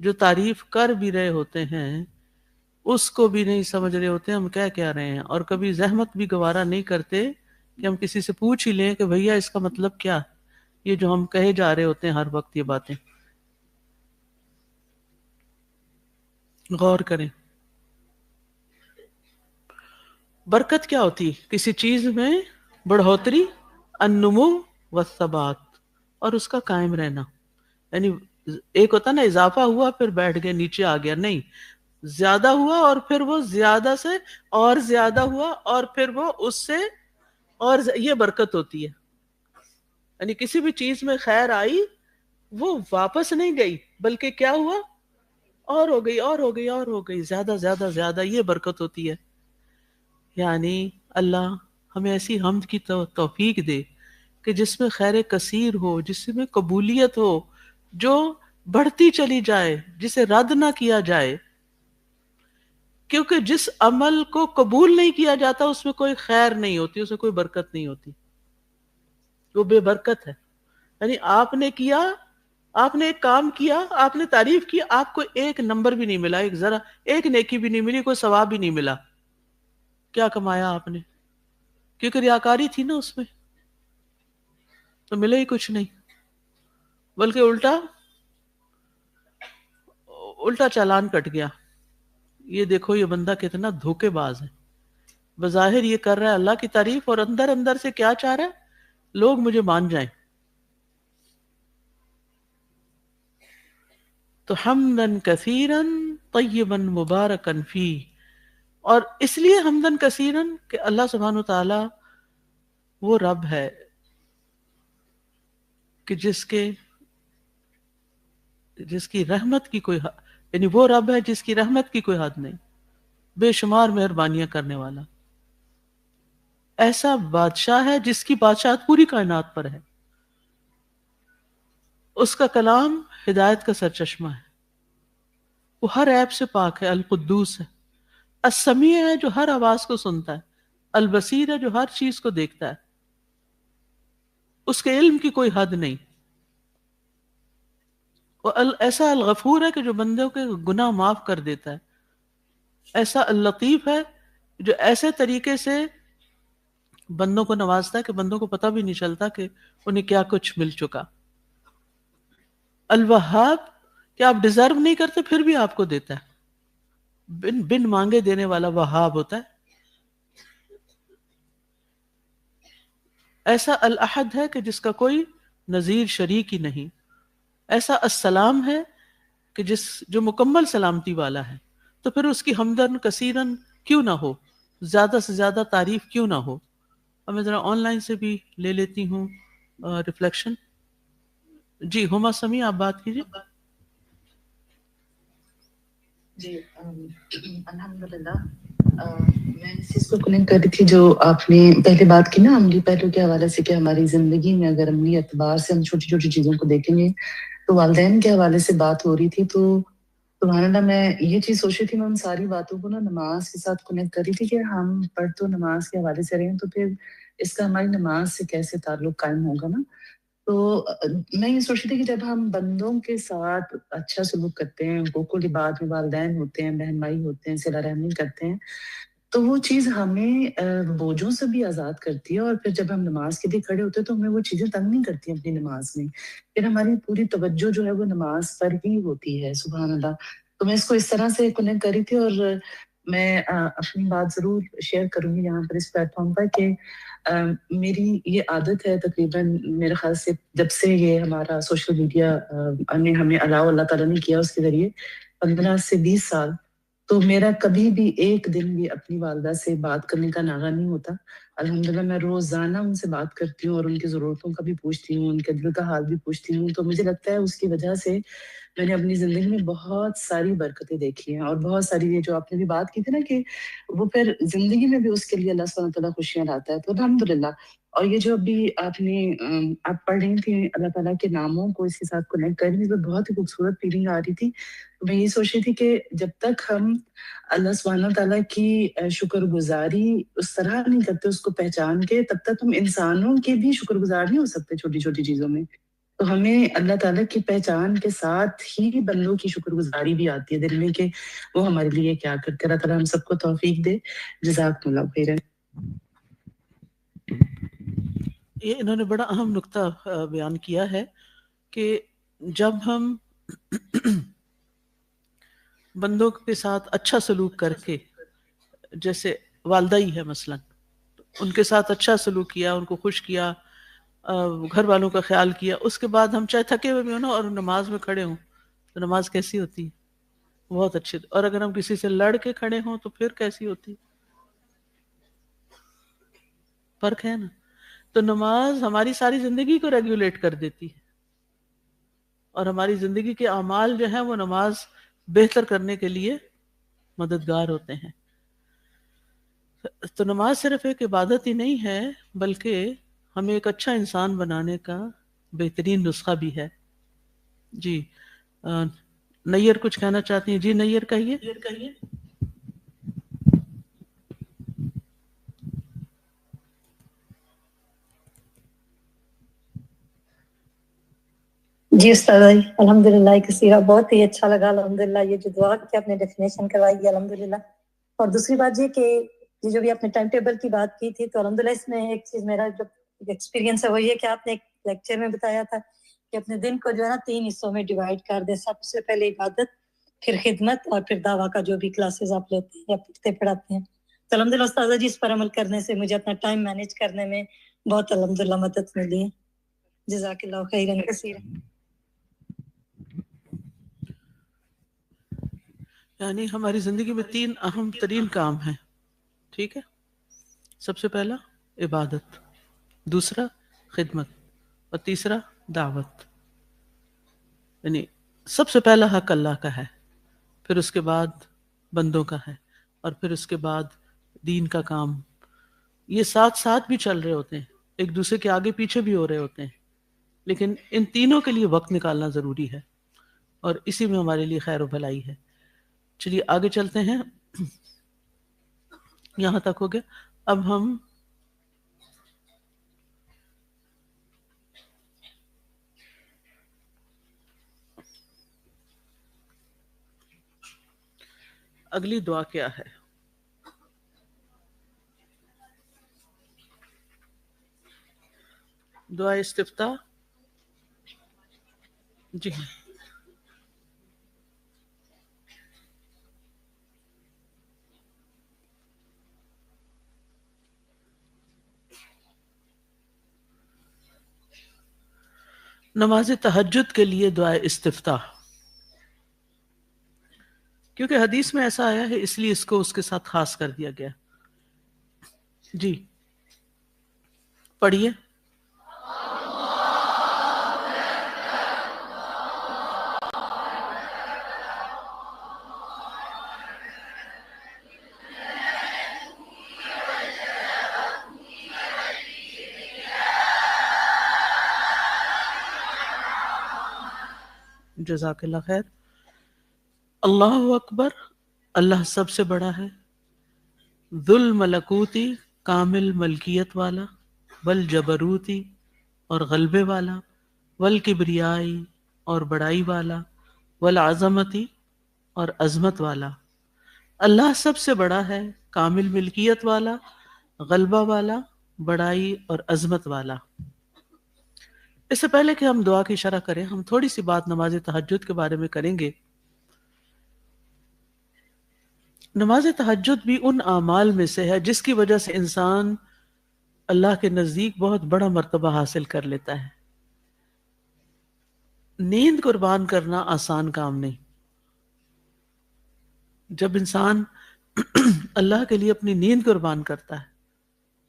جو تعریف کر بھی رہے ہوتے ہیں اس کو بھی نہیں سمجھ رہے ہوتے ہم کیا رہے ہیں، اور کبھی زحمت بھی گوارا نہیں کرتے کہ ہم کسی سے پوچھ ہی لیں کہ بھیا اس کا مطلب کیا، یہ جو ہم کہے جا رہے ہوتے ہیں ہر وقت یہ باتیں. غور کریں. برکت کیا ہوتی؟ کسی چیز میں بڑھوتری، النمو والثبات، اور اس کا قائم رہنا. یعنی ایک ہوتا نا اضافہ ہوا پھر بیٹھ گئے نیچے آ گیا، نہیں، زیادہ ہوا اور پھر وہ زیادہ سے اور زیادہ ہوا اور پھر وہ اس سے اور یہ برکت ہوتی ہے. یعنی کسی بھی چیز میں خیر آئی وہ واپس نہیں گئی بلکہ کیا ہوا؟ اور ہو گئی اور ہو گئی اور ہو گئی، زیادہ زیادہ زیادہ، یہ برکت ہوتی ہے. یعنی اللہ ہمیں ایسی حمد کی توفیق دے کہ جس میں خیر کثیر ہو، جس میں قبولیت ہو، جو بڑھتی چلی جائے، جسے رد نہ کیا جائے. کیونکہ جس عمل کو قبول نہیں کیا جاتا اس میں کوئی خیر نہیں ہوتی، اس میں کوئی برکت نہیں ہوتی، وہ بے برکت ہے. یعنی آپ نے کیا، آپ نے ایک کام کیا، آپ نے تعریف کی، آپ کو ایک نمبر بھی نہیں ملا، ایک نیکی بھی نہیں ملی، کوئی ثواب بھی نہیں ملا. کیا کمایا آپ نے؟ کیونکہ ریاکاری تھی نا اس میں، تو ملے ہی کچھ نہیں، بلکہ الٹا چالان کٹ گیا. یہ دیکھو یہ بندہ کتنا دھوکے باز ہے، بظاہر یہ کر رہا ہے اللہ کی تعریف اور اندر اندر سے کیا چاہ رہا ہے؟ لوگ مجھے مان جائیں. تو حمدن کثیرن طیبن مبارکن فی، اور اس لیے حمدن کثیرن کہ اللہ سبحانہ وتعالی وہ رب ہے کہ جس کی رحمت کی کوئی یعنی وہ رب ہے جس کی رحمت کی کوئی حد نہیں. بے شمار مہربانیاں کرنے والا، ایسا بادشاہ ہے جس کی بادشاہت پوری کائنات پر ہے، اس کا کلام ہدایت کا سرچشمہ ہے، وہ ہر عیب سے پاک ہے، القدوس ہے، السمیع ہے جو ہر آواز کو سنتا ہے، البصیر ہے جو ہر چیز کو دیکھتا ہے، اس کے علم کی کوئی حد نہیں، وہ ایسا الغفور ہے کہ جو بندوں کے گناہ معاف کر دیتا ہے، ایسا اللطیف ہے جو ایسے طریقے سے بندوں کو نوازتا ہے کہ بندوں کو پتہ بھی نہیں چلتا کہ انہیں کیا کچھ مل چکا، الوہاب کہ آپ ڈیزرو نہیں کرتے پھر بھی آپ کو دیتا ہے، بن مانگے دینے والا وہاب ہوتا ہے، ایسا الاحد ہے کہ جس کا کوئی نظیر شریک ہی نہیں، ایسا السلام ہے کہ جو مکمل سلامتی والا ہے، تو پھر اس کی حمدن کثیرن کیوں نہ ہو، زیادہ سے زیادہ تعریف کیوں نہ ہو۔ اب میں ذرا آن لائن سے بھی لے لیتی ہوں ریفلیکشن۔ جی ہما سمیع آپ بات کیجیے۔ جی الحمدللہ میں اس چیز کو کنیکٹ کر رہی تھی جو آپ نے پہلے بات کی نا عملی پہلو کے حوالے سے، کہ ہماری زندگی میں اگر عملی اعتبار سے ہم چھوٹی چھوٹی چیزوں کو دیکھیں گے تو والدین کے حوالے سے بات ہو رہی تھی، تو سبحان اللہ میں یہ چیز سوچ رہی تھی، میں ان ساری باتوں کو نا نماز کے ساتھ کنیکٹ کر رہی تھی کہ ہم پڑھ تو نماز کے حوالے سے رہے ہیں، تو پھر اس کا ہماری نماز سے کیسے تعلق قائم ہوگا نا۔ تو میں یہ سوچ رہی تھی کہ جب ہم بندوں کے ساتھ اچھا سلوک کرتے ہیں، حقوق العباد میں والدین ہوتے ہیں، بہن بھائی ہوتے ہیں، صلہ رحمی کرتے ہیں، تو وہ چیز ہمیں بوجھوں سے بھی آزاد کرتی ہے، اور پھر جب ہم نماز کے لیے کھڑے ہوتے ہیں تو ہمیں وہ چیزیں تنگ نہیں کرتی ہیں اپنی نماز میں، پھر ہماری پوری توجہ جو ہے وہ نماز پر ہی ہوتی ہے۔ سبحان اللہ۔ تو میں اس کو اس طرح سے کنیکٹ کر رہی تھی، اور میں اپنی بات ضرور شیئر کروں گی یہاں پر اس پلیٹ فارم پر کہ میری یہ عادت ہے تقریباً میرے خیال سے جب سے یہ ہمارا سوشل میڈیا نے ہمیں الاؤ اللہ تعالیٰ نے کیا اس کے ذریعے 15 سے 20 سال، تو میرا کبھی بھی ایک دن بھی اپنی والدہ سے بات کرنے کا ناغہ نہیں ہوتا۔ الحمدللہ میں روزانہ ان سے بات کرتی ہوں، اور ان کی ضرورتوں کا بھی پوچھتی ہوں، ان کے دل کا حال بھی پوچھتی ہوں، تو مجھے لگتا ہے اس کی وجہ سے میں نے اپنی زندگی میں بہت ساری برکتیں دیکھی ہیں، اور بہت ساری یہ جو آپ نے بھی بات کی تھی نا کہ وہ پھر زندگی میں بھی اس کے لیے اللہ سبحانہ تعالیٰ خوشیاں لاتا ہے، تو الحمدللہ۔ اور یہ جو ابھی آپ نے آپ پڑھ رہی تھی اللہ تعالیٰ کے ناموں کو اس کے ساتھ کنیکٹ کر رہی تھی، تو بہت ہی خوبصورت فیلنگ آ رہی تھی۔ میں یہ سوچ رہی تھی کہ جب تک ہم اللہ سبحانہ تعالیٰ کی شکر گزاری اس طرح نہیں کرتے اس کو پہچان کے، تب تک ہم انسانوں کے بھی شکر گزار نہیں ہو سکتے چھوٹی چھوٹی چیزوں میں۔ تو ہمیں اللہ تعالیٰ کی پہچان کے ساتھ ہی بندوں کی شکر گزاری بھی آتی ہے دل میں کہ وہ ہمارے لیے کیا کرتے۔ اللہ تعالیٰ ہم سب کو توفیق دے۔ جزاکم اللہ خیرا۔ یہ انہوں نے بڑا اہم نقطہ بیان کیا ہے کہ جب ہم بندوں کے ساتھ اچھا سلوک کر کے، جیسے والدہ ہی ہے مثلا، ان کے ساتھ اچھا سلوک کیا، ان کو خوش کیا، گھر والوں کا خیال کیا، اس کے بعد ہم چاہے تھکے ہوئے بھی ہوں نا اور نماز میں کھڑے ہوں تو نماز کیسی ہوتی ہے؟ بہت اچھی۔ اور اگر ہم کسی سے لڑ کے کھڑے ہوں تو پھر کیسی ہوتی؟ فرق ہے نا۔ تو نماز ہماری ساری زندگی کو ریگولیٹ کر دیتی ہے، اور ہماری زندگی کے اعمال جو ہیں وہ نماز بہتر کرنے کے لیے مددگار ہوتے ہیں۔ تو نماز صرف ایک عبادت ہی نہیں ہے بلکہ ہمیں ایک اچھا انسان بنانے کا بہترین نسخہ بھی ہے۔ جی نیئر کچھ کہنا چاہتی ہیں؟ جی نیئر کہیے۔ جی استاد الحمدللہ کثیرہ، بہت ہی اچھا لگا الحمدللہ یہ جو دعا کی آپ نے ڈیفینیشن کروائی ہے الحمدللہ۔ اور دوسری بات یہ کہ یہ جو بھی آپ نے ٹائم ٹیبل کی بات کی تھی، تو الحمدللہ اس میں ایک چیز میرا جو ایکسپیرینس ہے وہ یہ کہ آپ نے ایک لیکچر میں بتایا تھا کہ اپنے دن کو جو ہے نا 3 حصوں میں ڈیوائڈ کر دیں، سب سے پہلے عبادت، پھر خدمت، اور پھر دعویٰ کا جو بھی کلاسز آپ لیتے ہیں یا پڑھتے پڑھاتے ہیں۔ تو الحمدللہ استاذہ جی اس پر عمل کرنے سے مجھے اپنا ٹائم مینیج کرنے میں بہت الحمدللہ مدد ملی ہے۔ جزاک اللہ خیرا کثیرا۔ یعنی ہماری زندگی میں 3 اہم ترین کام ہیں، ٹھیک ہے؟ سب سے پہلا عبادت، دوسرا خدمت، اور تیسرا دعوت۔ یعنی سب سے پہلا حق اللہ کا ہے، پھر اس کے بعد بندوں کا ہے، اور پھر اس کے بعد دین کا کام، یہ ساتھ ساتھ بھی چل رہے ہوتے ہیں، ایک دوسرے کے آگے پیچھے بھی ہو رہے ہوتے ہیں، لیکن ان تینوں کے لیے وقت نکالنا ضروری ہے، اور اسی میں ہمارے لیے خیر و بھلائی ہے۔ چلیے آگے چلتے ہیں، یہاں تک ہو گیا۔ اب ہم اگلی دعا کیا ہے؟ دعا استفتاح، جی ہاں۔ نماز تہجد کے لیے دعا استفتاح، کیونکہ حدیث میں ایسا آیا ہے اس لیے اس کو اس کے ساتھ خاص کر دیا گیا۔ جی پڑھیے۔ جزاک اللہ خیر۔ اللہ اکبر، اللہ سب سے بڑا ہے، ذو الملکوتی، کامل ملکیت والا، والجبروتی، اور غلبے والا، والکبریائی، اور بڑائی والا، والعظمتی، اور عظمت والا۔ اللہ سب سے بڑا ہے، کامل ملکیت والا، غلبہ والا، بڑائی اور عظمت والا۔ اس سے پہلے کہ ہم دعا کی شرح کریں، ہم تھوڑی سی بات نماز تہجد کے بارے میں کریں گے۔ نماز تہجد بھی ان اعمال میں سے ہے جس کی وجہ سے انسان اللہ کے نزدیک بہت بڑا مرتبہ حاصل کر لیتا ہے۔ نیند قربان کرنا آسان کام نہیں۔ جب انسان اللہ کے لیے اپنی نیند قربان کرتا ہے،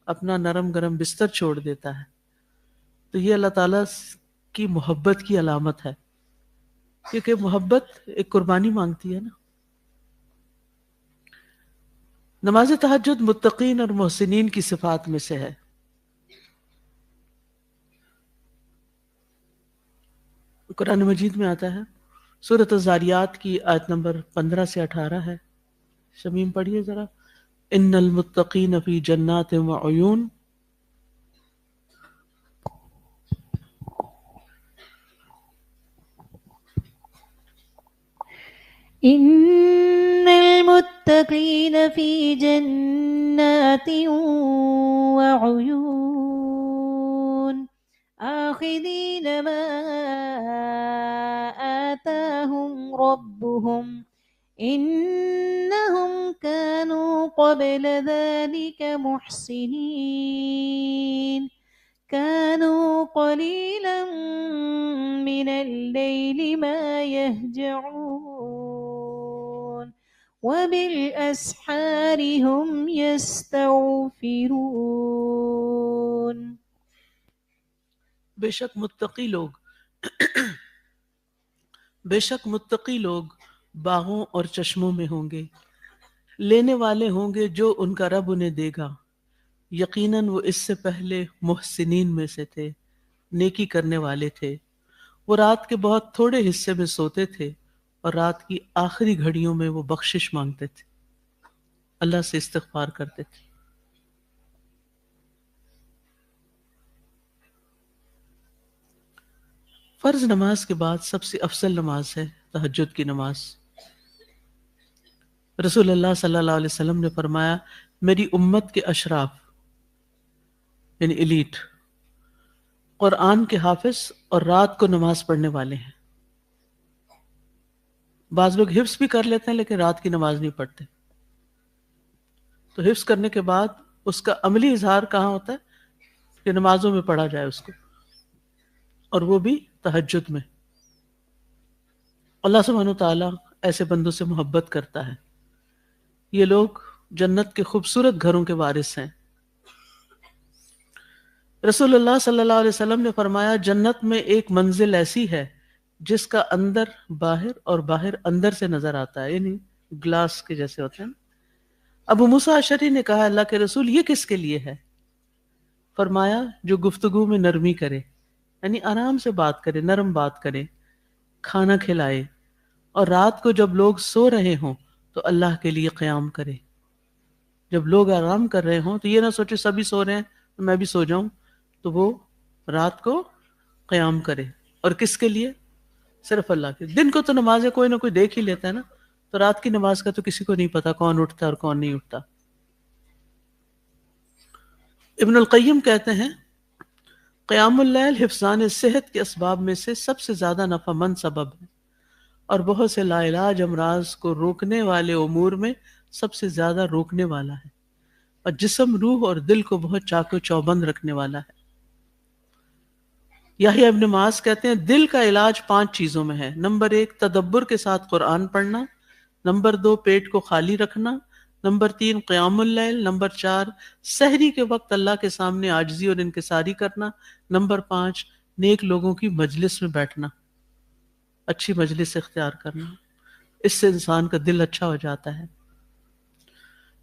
اپنا نرم گرم بستر چھوڑ دیتا ہے، تو یہ اللہ تعالیٰ کی محبت کی علامت ہے، کیونکہ محبت ایک قربانی مانگتی ہے نا۔ نماز تہجد متقین اور محسنین کی صفات میں سے ہے۔ قرآن مجید میں آتا ہے، سورۃ الذاریات کی آیت نمبر 15 سے 18 ہے۔ شمیم پڑھیے ذرا۔ ان المتقین فی جنات وعیون، إن المتقين في جنات وعيون آخذين ما آتاهم ربهم إنهم كانوا قبل ذلك محسنين كانوا قليلا من الليل ما يهجعون وبالأسحار هم يستغفرون۔ بے شک متقی لوگ باغوں اور چشموں میں ہوں گے، لینے والے ہوں گے جو ان کا رب انہیں دے گا، یقیناً وہ اس سے پہلے محسنین میں سے تھے، نیکی کرنے والے تھے۔ وہ رات کے بہت تھوڑے حصے میں سوتے تھے اور رات کی آخری گھڑیوں میں وہ بخشش مانگتے تھے، اللہ سے استغفار کرتے تھے۔ فرض نماز کے بعد سب سے افضل نماز ہے تہجد کی نماز۔ رسول اللہ صلی اللہ علیہ وسلم نے فرمایا، میری امت کے اشراف یعنی ایلیٹ قرآن کے حافظ اور رات کو نماز پڑھنے والے ہیں۔ بعض لوگ حفظ بھی کر لیتے ہیں لیکن رات کی نماز نہیں پڑھتے، تو حفظ کرنے کے بعد اس کا عملی اظہار کہاں ہوتا ہے کہ نمازوں میں پڑھا جائے اس کو، اور وہ بھی تہجد میں۔ اللہ سبحانہ وتعالیٰ ایسے بندوں سے محبت کرتا ہے۔ یہ لوگ جنت کے خوبصورت گھروں کے وارث ہیں۔ رسول اللہ صلی اللہ علیہ وسلم نے فرمایا، جنت میں ایک منزل ایسی ہے جس کا اندر باہر اور باہر اندر سے نظر آتا ہے، یعنی گلاس کے جیسے ہوتے ہیں، ابو موسیٰ اشعری نے کہا اللہ کے رسول یہ کس کے لیے ہے؟ فرمایا جو گفتگو میں نرمی کرے، یعنی آرام سے بات کرے، نرم بات کرے، کھانا کھلائے، اور رات کو جب لوگ سو رہے ہوں تو اللہ کے لیے قیام کرے. جب لوگ آرام کر رہے ہوں تو یہ نہ سوچے سبھی سو رہے ہیں تو میں بھی سو جاؤں، تو وہ رات کو قیام کرے. اور کس کے لیے؟ صرف اللہ کے. دن کو تو نمازیں کوئی نہ کوئی دیکھ ہی لیتا ہے نا، تو رات کی نماز کا تو کسی کو نہیں پتا کون اٹھتا ہے اور کون نہیں اٹھتا. ابن القیم کہتے ہیں قیام اللیل حفظان صحت کے اسباب میں سے سب سے زیادہ نفع مند سبب ہے، اور بہت سے لا علاج امراض کو روکنے والے امور میں سب سے زیادہ روکنے والا ہے، اور جسم، روح اور دل کو بہت چاق و چوبند رکھنے والا ہے. یحییٰ ابن معاذ کہتے ہیں دل کا علاج 5 چیزوں میں ہے. نمبر 1 تدبر کے ساتھ قرآن پڑھنا، نمبر 2 پیٹ کو خالی رکھنا، نمبر 3 قیام اللیل، نمبر 4 سحری کے وقت اللہ کے سامنے عاجزی اور انکساری کرنا، نمبر 5 نیک لوگوں کی مجلس میں بیٹھنا، اچھی مجلس اختیار کرنا. اس سے انسان کا دل اچھا ہو جاتا ہے.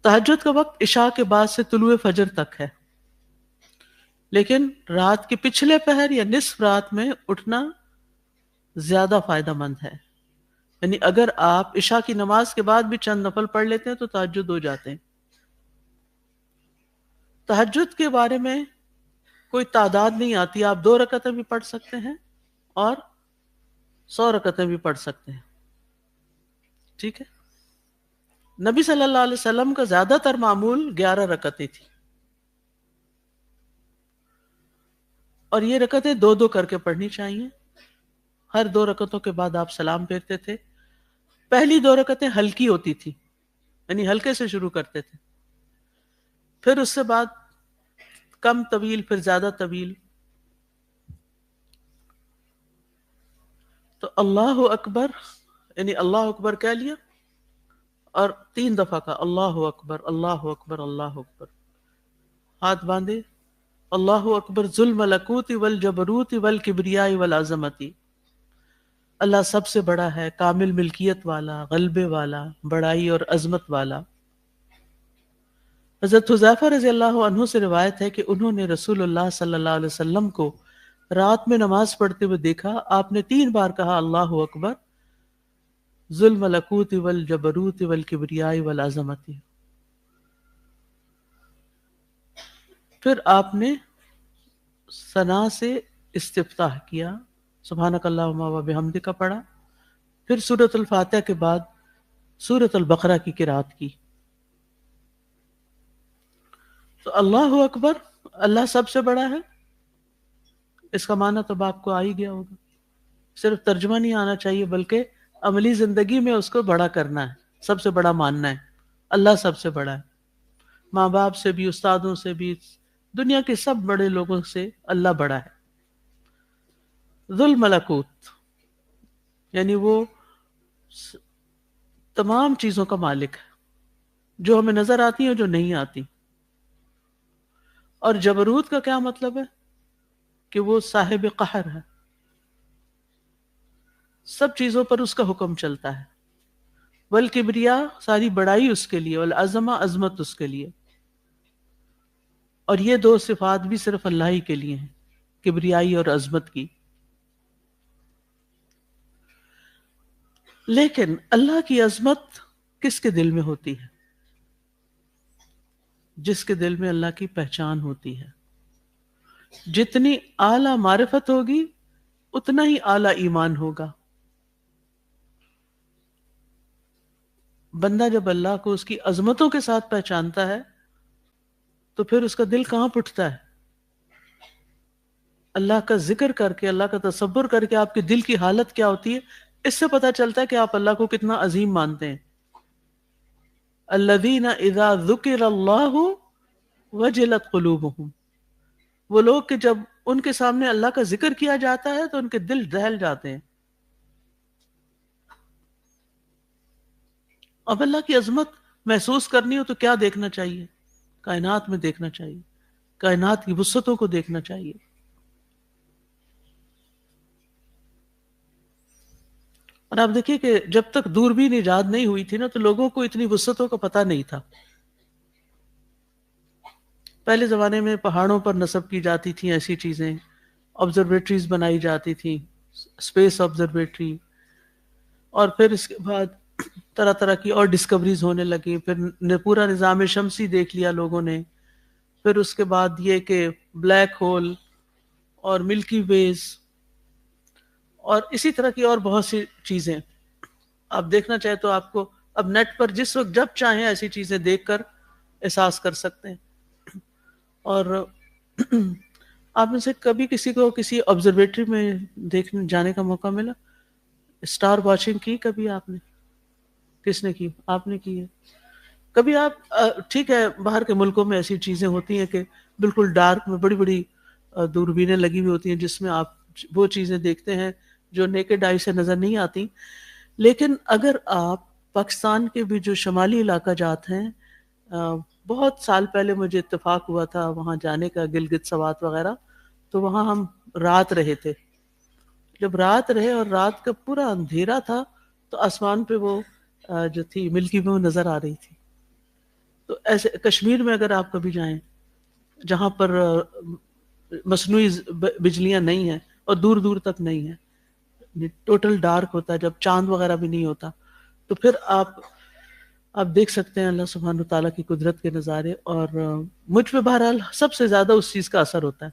تہجد کا وقت عشاء کے بعد سے طلوع فجر تک ہے، لیکن رات کے پچھلے پہر یا نصف رات میں اٹھنا زیادہ فائدہ مند ہے. یعنی اگر آپ عشاء کی نماز کے بعد بھی چند نفل پڑھ لیتے ہیں تو تہجد ہو جاتے ہیں. تہجد کے بارے میں کوئی تعداد نہیں آتی، آپ 2 رکعتیں بھی پڑھ سکتے ہیں اور 100 رکعتیں بھی پڑھ سکتے ہیں. ٹھیک ہے. نبی صلی اللہ علیہ وسلم کا زیادہ تر معمول 11 رکعتیں تھی، اور یہ رکعتیں 2 کر کے پڑھنی چاہیے. ہر 2 رکعتوں کے بعد آپ سلام پھیرتے تھے. پہلی 2 رکعتیں ہلکی ہوتی تھی، یعنی ہلکے سے شروع کرتے تھے، پھر اس سے بعد کم طویل، پھر زیادہ طویل. تو اللہ اکبر یعنی اللہ اکبر کہہ لیا اور 3 دفعہ کا اللہ اکبر اللہ اکبر اللہ اکبر، ہاتھ باندھے اللہ اکبر ذو الملکوت والجبروت والکبریاء والعظمت. اللہ سب سے بڑا ہے، کامل ملکیت والا، غلبے والا، بڑائی اور عظمت والا. حضرت حذیفہ رضی اللہ عنہ سے روایت ہے کہ انہوں نے رسول اللہ صلی اللہ علیہ وسلم کو رات میں نماز پڑھتے ہوئے دیکھا. آپ نے 3 بار کہا اللہ اکبر ذو الملکوت والجبروت والکبریاء والعظمت. پھر آپ نے ثنا سے استفتاح کیا، سبحانک اللہم و بحمدک پڑھا، پھر سورۃ الفاتحہ کے بعد سورۃ البقرہ کی قرات کی. تو اللہ اکبر اللہ سب سے بڑا ہے، اس کا معنی تو آپ کو آ ہی گیا ہوگا. صرف ترجمہ نہیں آنا چاہیے بلکہ عملی زندگی میں اس کو بڑا کرنا ہے، سب سے بڑا ماننا ہے. اللہ سب سے بڑا ہے، ماں باپ سے بھی، استادوں سے بھی، دنیا کے سب بڑے لوگوں سے اللہ بڑا ہے. ذو الملکوت یعنی وہ تمام چیزوں کا مالک ہے، جو ہمیں نظر آتی ہیں جو نہیں آتی. اور جبروت کا کیا مطلب ہے؟ کہ وہ صاحب قہر ہے، سب چیزوں پر اس کا حکم چلتا ہے. والکبریا ساری بڑائی اس کے لیے، والعظمہ عظمت اس کے لیے. اور یہ 2 صفات بھی صرف اللہ ہی کے لیے ہیں، کبریائی اور عظمت کی. لیکن اللہ کی عظمت کس کے دل میں ہوتی ہے؟ جس کے دل میں اللہ کی پہچان ہوتی ہے. جتنی اعلیٰ معرفت ہوگی اتنا ہی اعلیٰ ایمان ہوگا. بندہ جب اللہ کو اس کی عظمتوں کے ساتھ پہچانتا ہے تو پھر اس کا دل کہاں پھٹتا ہے. اللہ کا ذکر کر کے، اللہ کا تصور کر کے آپ کے دل کی حالت کیا ہوتی ہے، اس سے پتہ چلتا ہے کہ آپ اللہ کو کتنا عظیم مانتے ہیں. الذین اذا ذکر اللہ وجلت قلوبہم، وہ لوگ کہ جب ان کے سامنے اللہ کا ذکر کیا جاتا ہے تو ان کے دل دہل جاتے ہیں. اب اللہ کی عظمت محسوس کرنی ہو تو کیا دیکھنا چاہیے؟ کائنات میں دیکھنا چاہیے، کائنات کی وسعتوں کو دیکھنا چاہیے. اور آپ دیکھیے کہ جب تک دوربین ایجاد نہیں ہوئی تھی نا تو لوگوں کو اتنی وسعتوں کا پتہ نہیں تھا. پہلے زمانے میں پہاڑوں پر نصب کی جاتی تھیں ایسی چیزیں، آبزرویٹریز بنائی جاتی تھیں، اسپیس آبزرویٹری، اور پھر اس کے بعد طرح طرح کی اور ڈسکوریز ہونے لگی. پھر پورا نظام شمسی دیکھ لیا لوگوں نے. پھر اس کے بعد یہ کہ بلیک ہول اور ملکی ویز اور اسی طرح کی اور بہت سی چیزیں. آپ دیکھنا چاہیں تو آپ کو اب نیٹ پر جس وقت جب چاہیں ایسی چیزیں دیکھ کر احساس کر سکتے ہیں. اور آپ میں سے کبھی کسی کو کسی آبزرویٹری میں دیکھنے جانے کا موقع ملا؟ اسٹار واچنگ کی کبھی آپ نے؟ کس نے کی؟ آپ نے کی ہے کبھی؟ آپ ٹھیک ہے باہر کے ملکوں میں ایسی چیزیں ہوتی ہیں کہ بالکل ڈارک میں بڑی بڑی دوربینیں لگی ہوئی ہوتی ہیں جس میں آپ وہ چیزیں دیکھتے ہیں جو نیکڈ آئی سے نظر نہیں آتی. لیکن اگر آپ پاکستان کے بھی جو شمالی علاقہ جات ہیں، بہت سال پہلے مجھے اتفاق ہوا تھا وہاں جانے کا، گلگت سوات وغیرہ، تو وہاں ہم رات رہے تھے. جب رات رہے اور رات کا پورا اندھیرا تھا تو آسمان پہ وہ جو تھی ملکی وے نظر آ رہی تھی. تو ایسے کشمیر میں اگر آپ کبھی جائیں جہاں پر مصنوعی بجلیاں نہیں ہیں اور دور دور تک نہیں ہیں، ٹوٹل ڈارک ہوتا ہے، جب چاند وغیرہ بھی نہیں ہوتا، تو پھر آپ دیکھ سکتے ہیں اللہ سبحانہ تعالیٰ کی قدرت کے نظارے. اور مجھ پہ بہرحال سب سے زیادہ اس چیز کا اثر ہوتا ہے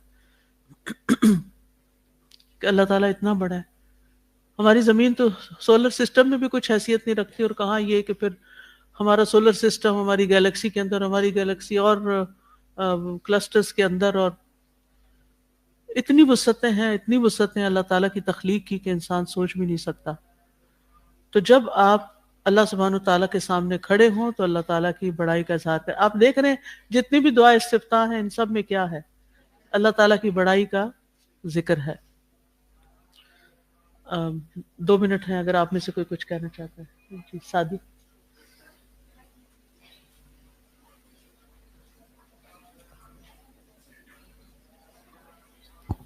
کہ اللہ تعالیٰ اتنا بڑا ہے. ہماری زمین تو سولر سسٹم میں بھی کچھ حیثیت نہیں رکھتی، اور کہاں یہ کہ پھر ہمارا سولر سسٹم ہماری گیلیکسی کے اندر، ہماری گیلیکسی اور کلسٹرز کے اندر، اور اتنی وسعتیں ہیں، اتنی وسعتیں اللہ تعالیٰ کی تخلیق کی کہ انسان سوچ بھی نہیں سکتا. تو جب آپ اللہ سبحانہ تعالیٰ کے سامنے کھڑے ہوں تو اللہ تعالیٰ کی بڑائی کا اظہار کریں. آپ دیکھ رہے ہیں جتنی بھی دعا استفتاح ہیں ان سب میں کیا ہے؟ اللہ تعالیٰ کی بڑائی کا ذکر ہے. 2 منٹ ہیں اگر آپ میں سے کوئی کچھ کہنا چاہتا ہے. جی سادی.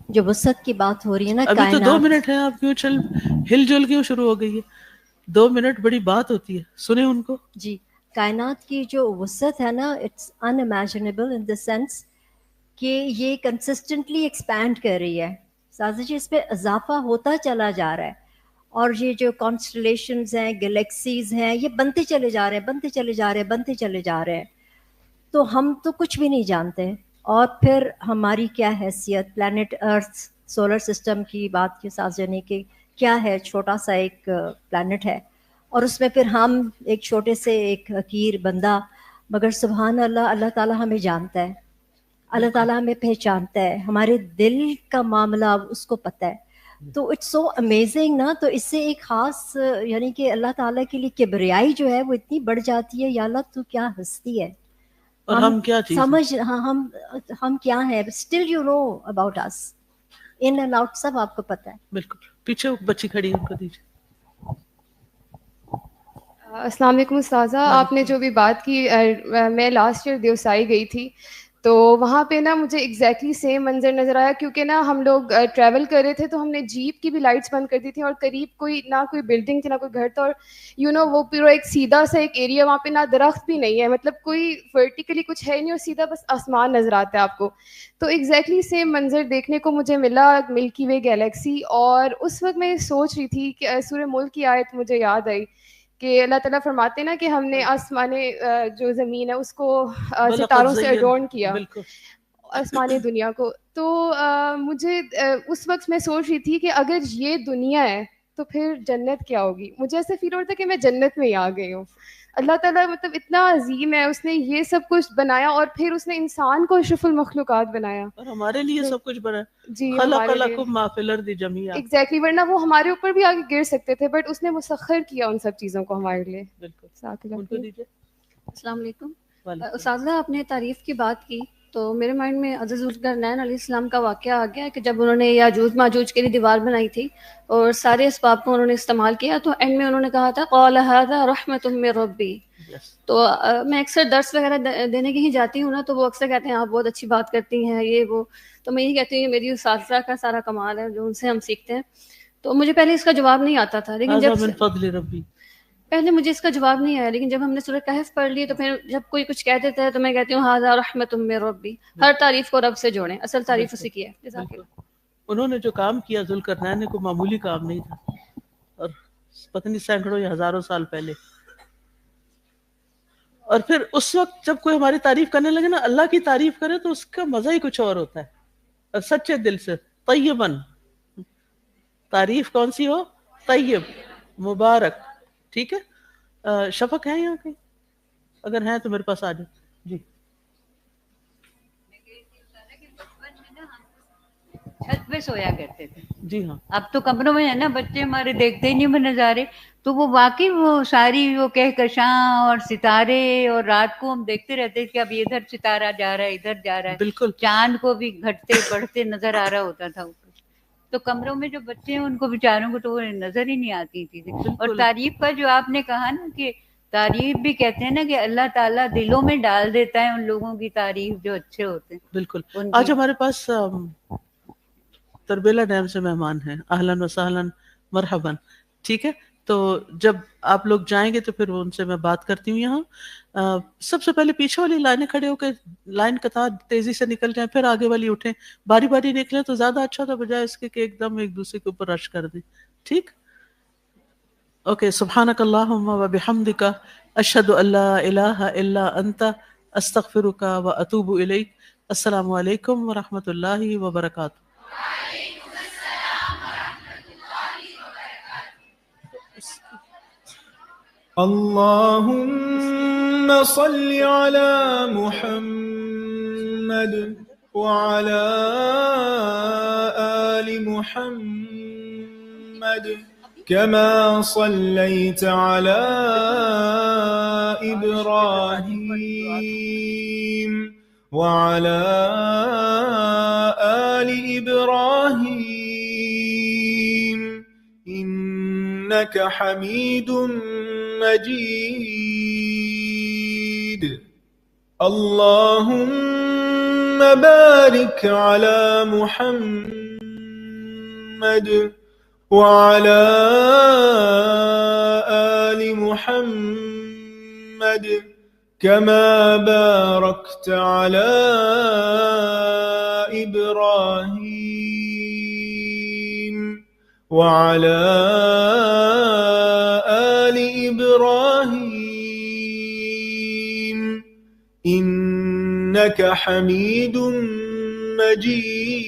جو وسعت کی بات ہو رہی ہے نا، ابھی تو 2 کائنات، منٹ ہیں، آپ کیوں ہل جل کیوں شروع ہو گئی ہے؟ 2 منٹ بڑی بات ہوتی ہے، سنیں ان کو. جی کائنات کی جو وسعت ہے نا، it's unimaginable in the sense کہ یہ کنسسٹنٹلی ایکسپینڈ کر رہی ہے. سازش جی اس پہ اضافہ ہوتا چلا جا رہا ہے، اور یہ جو کانسٹلیشنز ہیں، گلیکسیز ہیں، یہ بنتے چلے جا رہے ہیں، بنتے چلے جا رہے ہیں، بنتے چلے جا رہے ہیں. تو ہم تو کچھ بھی نہیں جانتے. اور پھر ہماری کیا حیثیت پلانٹ ارتھ، سولر سسٹم کی بات کی ساتھ جانے کہ کیا ہے، چھوٹا سا ایک پلانٹ ہے، اور اس میں پھر ہم ایک چھوٹے سے ایک حقیر بندہ، مگر سبحان اللہ، اللہ تعالیٰ ہمیں جانتا ہے، اللہ تعالیٰ ہمیں پہچانتا ہے، ہمارے دل کا معاملہ اس کو پتہ ہے. تو اٹس سو امیزنگ نا. تو اس سے ایک خاص یعنی کہ اللہ تعالیٰ کے لیے کبریائی جو ہے وہ اتنی بڑھ جاتی ہے. یا اللہ تو کیا ہستی ہے، اور ہم کیا چیز سمجھ، ہاں ہم کیا ہیں. اسٹل یو نو اباؤٹ اس، ان اینڈ آؤٹ سب آپ کو پتہ ہے. بالکل. پیچھے بچی کھڑی ہے، ان کو دیجیے. السلام علیکم استاذہ. آپ نے جو بھی بات کی، میں لاسٹ ایئر دیوسائی گئی تھی، تو وہاں پہ نا مجھے ایگزیکٹلی سیم منظر نظر آیا، کیونکہ نا ہم لوگ ٹریول کر رہے تھے تو ہم نے جیپ کی بھی لائٹس بند کر دی تھی، اور قریب کوئی نہ کوئی بلڈنگ تھی نہ کوئی گھر تھا، اور وہ پورا ایک سیدھا سا ایک ایریا، وہاں پہ نہ درخت بھی نہیں ہے، مطلب کوئی ورٹیکلی کچھ ہے نہیں، اور سیدھا بس آسمان نظر آتا ہے آپ کو. تو ایگزیکٹلی سیم منظر دیکھنے کو مجھے ملا ملکی وے گیلیکسی. اور اس وقت میں سوچ رہی تھی کہ سورہ ملک کی آیت مجھے یاد آئی کہ اللہ تعالیٰ فرماتے ہیں نا کہ ہم نے آسمانے جو زمین ہے اس کو ستاروں سے اڈورن کیا، آسمانی دنیا کو. تو مجھے اس وقت میں سوچ رہی تھی کہ اگر یہ دنیا ہے تو پھر جنت کیا ہوگی. مجھے ایسا فیل ہوتا ہے کہ میں جنت میں ہی آ گئی ہوں. اللہ تعالیٰ مطلب اتنا عظیم ہے، اس نے یہ سب کچھ بنایا، اور پھر اس نے انسان کو اشرف المخلوقات بنایا، اور ہمارے لیے سب کچھ بنا. جی خلق لکم ما فی الارض جمیعا. ایگزیکٹلی، ورنہ وہ ہمارے اوپر بھی آگے گر سکتے تھے، بٹ اس نے مسخر کیا ان سب چیزوں کو ہمارے لیے. بالکل. السلام علیکم اساتذہ. آپ نے تعریف کی بات کی تو میرے مائنڈ میں عزیز ذوالقرنین علیہ السلام کا واقعہ آ گیا کہ جب انہوں نے یاجوج ماجوج کے لیے دیوار بنائی تھی اور سارے اسباب کو انہوں نے استعمال کیا، تو اینڈ میں انہوں نے کہا تھا قال ھذا رحمۃ من ربی. تو میں اکثر درس وغیرہ دینے کی ہی جاتی ہوں نا، تو وہ اکثر کہتے ہیں آپ بہت اچھی بات کرتی ہیں یہ وہ، تو میں یہی کہتی ہوں یہ میری اساتذہ کا سارا کمال ہے جو ان سے ہم سیکھتے ہیں. تو مجھے پہلے اس کا جواب نہیں آتا تھا، لیکن جب من فضل ربی، پہلے مجھے اس کا جواب نہیں آیا، لیکن جب ہم نے سورہ کہف پڑھ لی تو پھر جب کوئی کچھ کہہ دیتا ہے تو میں کہتی ہوں ھذا رحمۃ من ربی. ہر تعریف کو رب سے جوڑیں، اصل تعریف اسی کی ہے. جزاک اللہ. انہوں نے جو کام کیا ذوالقرنین نے کوئی معمولی کام نہیں تھا، اور پتہ نہیں سینکڑوں یا ہزاروں سال پہلے. اور پھر اس وقت جب کوئی ہماری تعریف کرنے لگے نا، اللہ کی تعریف کرے تو اس کا مزہ ہی کچھ اور ہوتا ہے، اور سچے دل سے طیباً. تعریف کون سی ہو؟ طیب، مبارک. ٹھیک ہے. شفق ہیں یہاں کہیں؟ اگر ہیں تو میرے پاس آ جائیں. جی چھت پہ سویا کرتے تھے. جی ہاں. اب تو کمروں میں ہے نا، بچے ہمارے دیکھتے ہی نہیں وہ نظارے، تو وہ واقعی وہ ساری وہ کہکشاں اور ستارے، اور رات کو ہم دیکھتے رہتے کہ اب ادھر ستارہ جا رہا ہے ادھر جا رہا ہے. بالکل. چاند کو بھی گھٹتے بڑھتے نظر آ رہا ہوتا تھا اوپر. تو کمروں میں جو بچے ہیں ان کو بیچاروں کو تو وہ نظر ہی نہیں آتی تھی. اور تعریف کا جو آپ نے کہا نا کہ تعریف بھی کہتے ہیں نا کہ اللہ تعالیٰ دلوں میں ڈال دیتا ہے ان لوگوں کی تعریف جو اچھے ہوتے ہیں. بالکل. آج ہمارے پاس تربیلا ڈیم سے مہمان ہیں. اہلاً و سہلاً، مرحباً. ٹھیک ہے. تو جب آپ لوگ جائیں گے تو پھر ان سے میں بات کرتی ہوں. یہاں سب سے پہلے پیچھے والی لائنیں کھڑے ہو کے لائن قطار تیزی سے نکل جائیں، پھر آگے والی اٹھیں. باری باری نکلیں تو زیادہ اچھا تھا، بجائے اس کے کہ ایک دم ایک دوسرے کے اوپر رش کر دیں. ٹھیک. اوکے. سبحانک اللہم و بحمدک، اشہد ان لا الہ الا انت، استغفرک و اتوب الیک. السلام علیکم ورحمۃ اللہ وبرکاتہ. اللهم صل على محمد وعلى آل محمد كما صليت على إبراهيم وعلى آل إبراهيم إنك حميد مجيد. اللهم بارك على محمد وعلى آل محمد كما باركت على إبراهيم وعلى آل إبراهيم إنك حميد مجيد.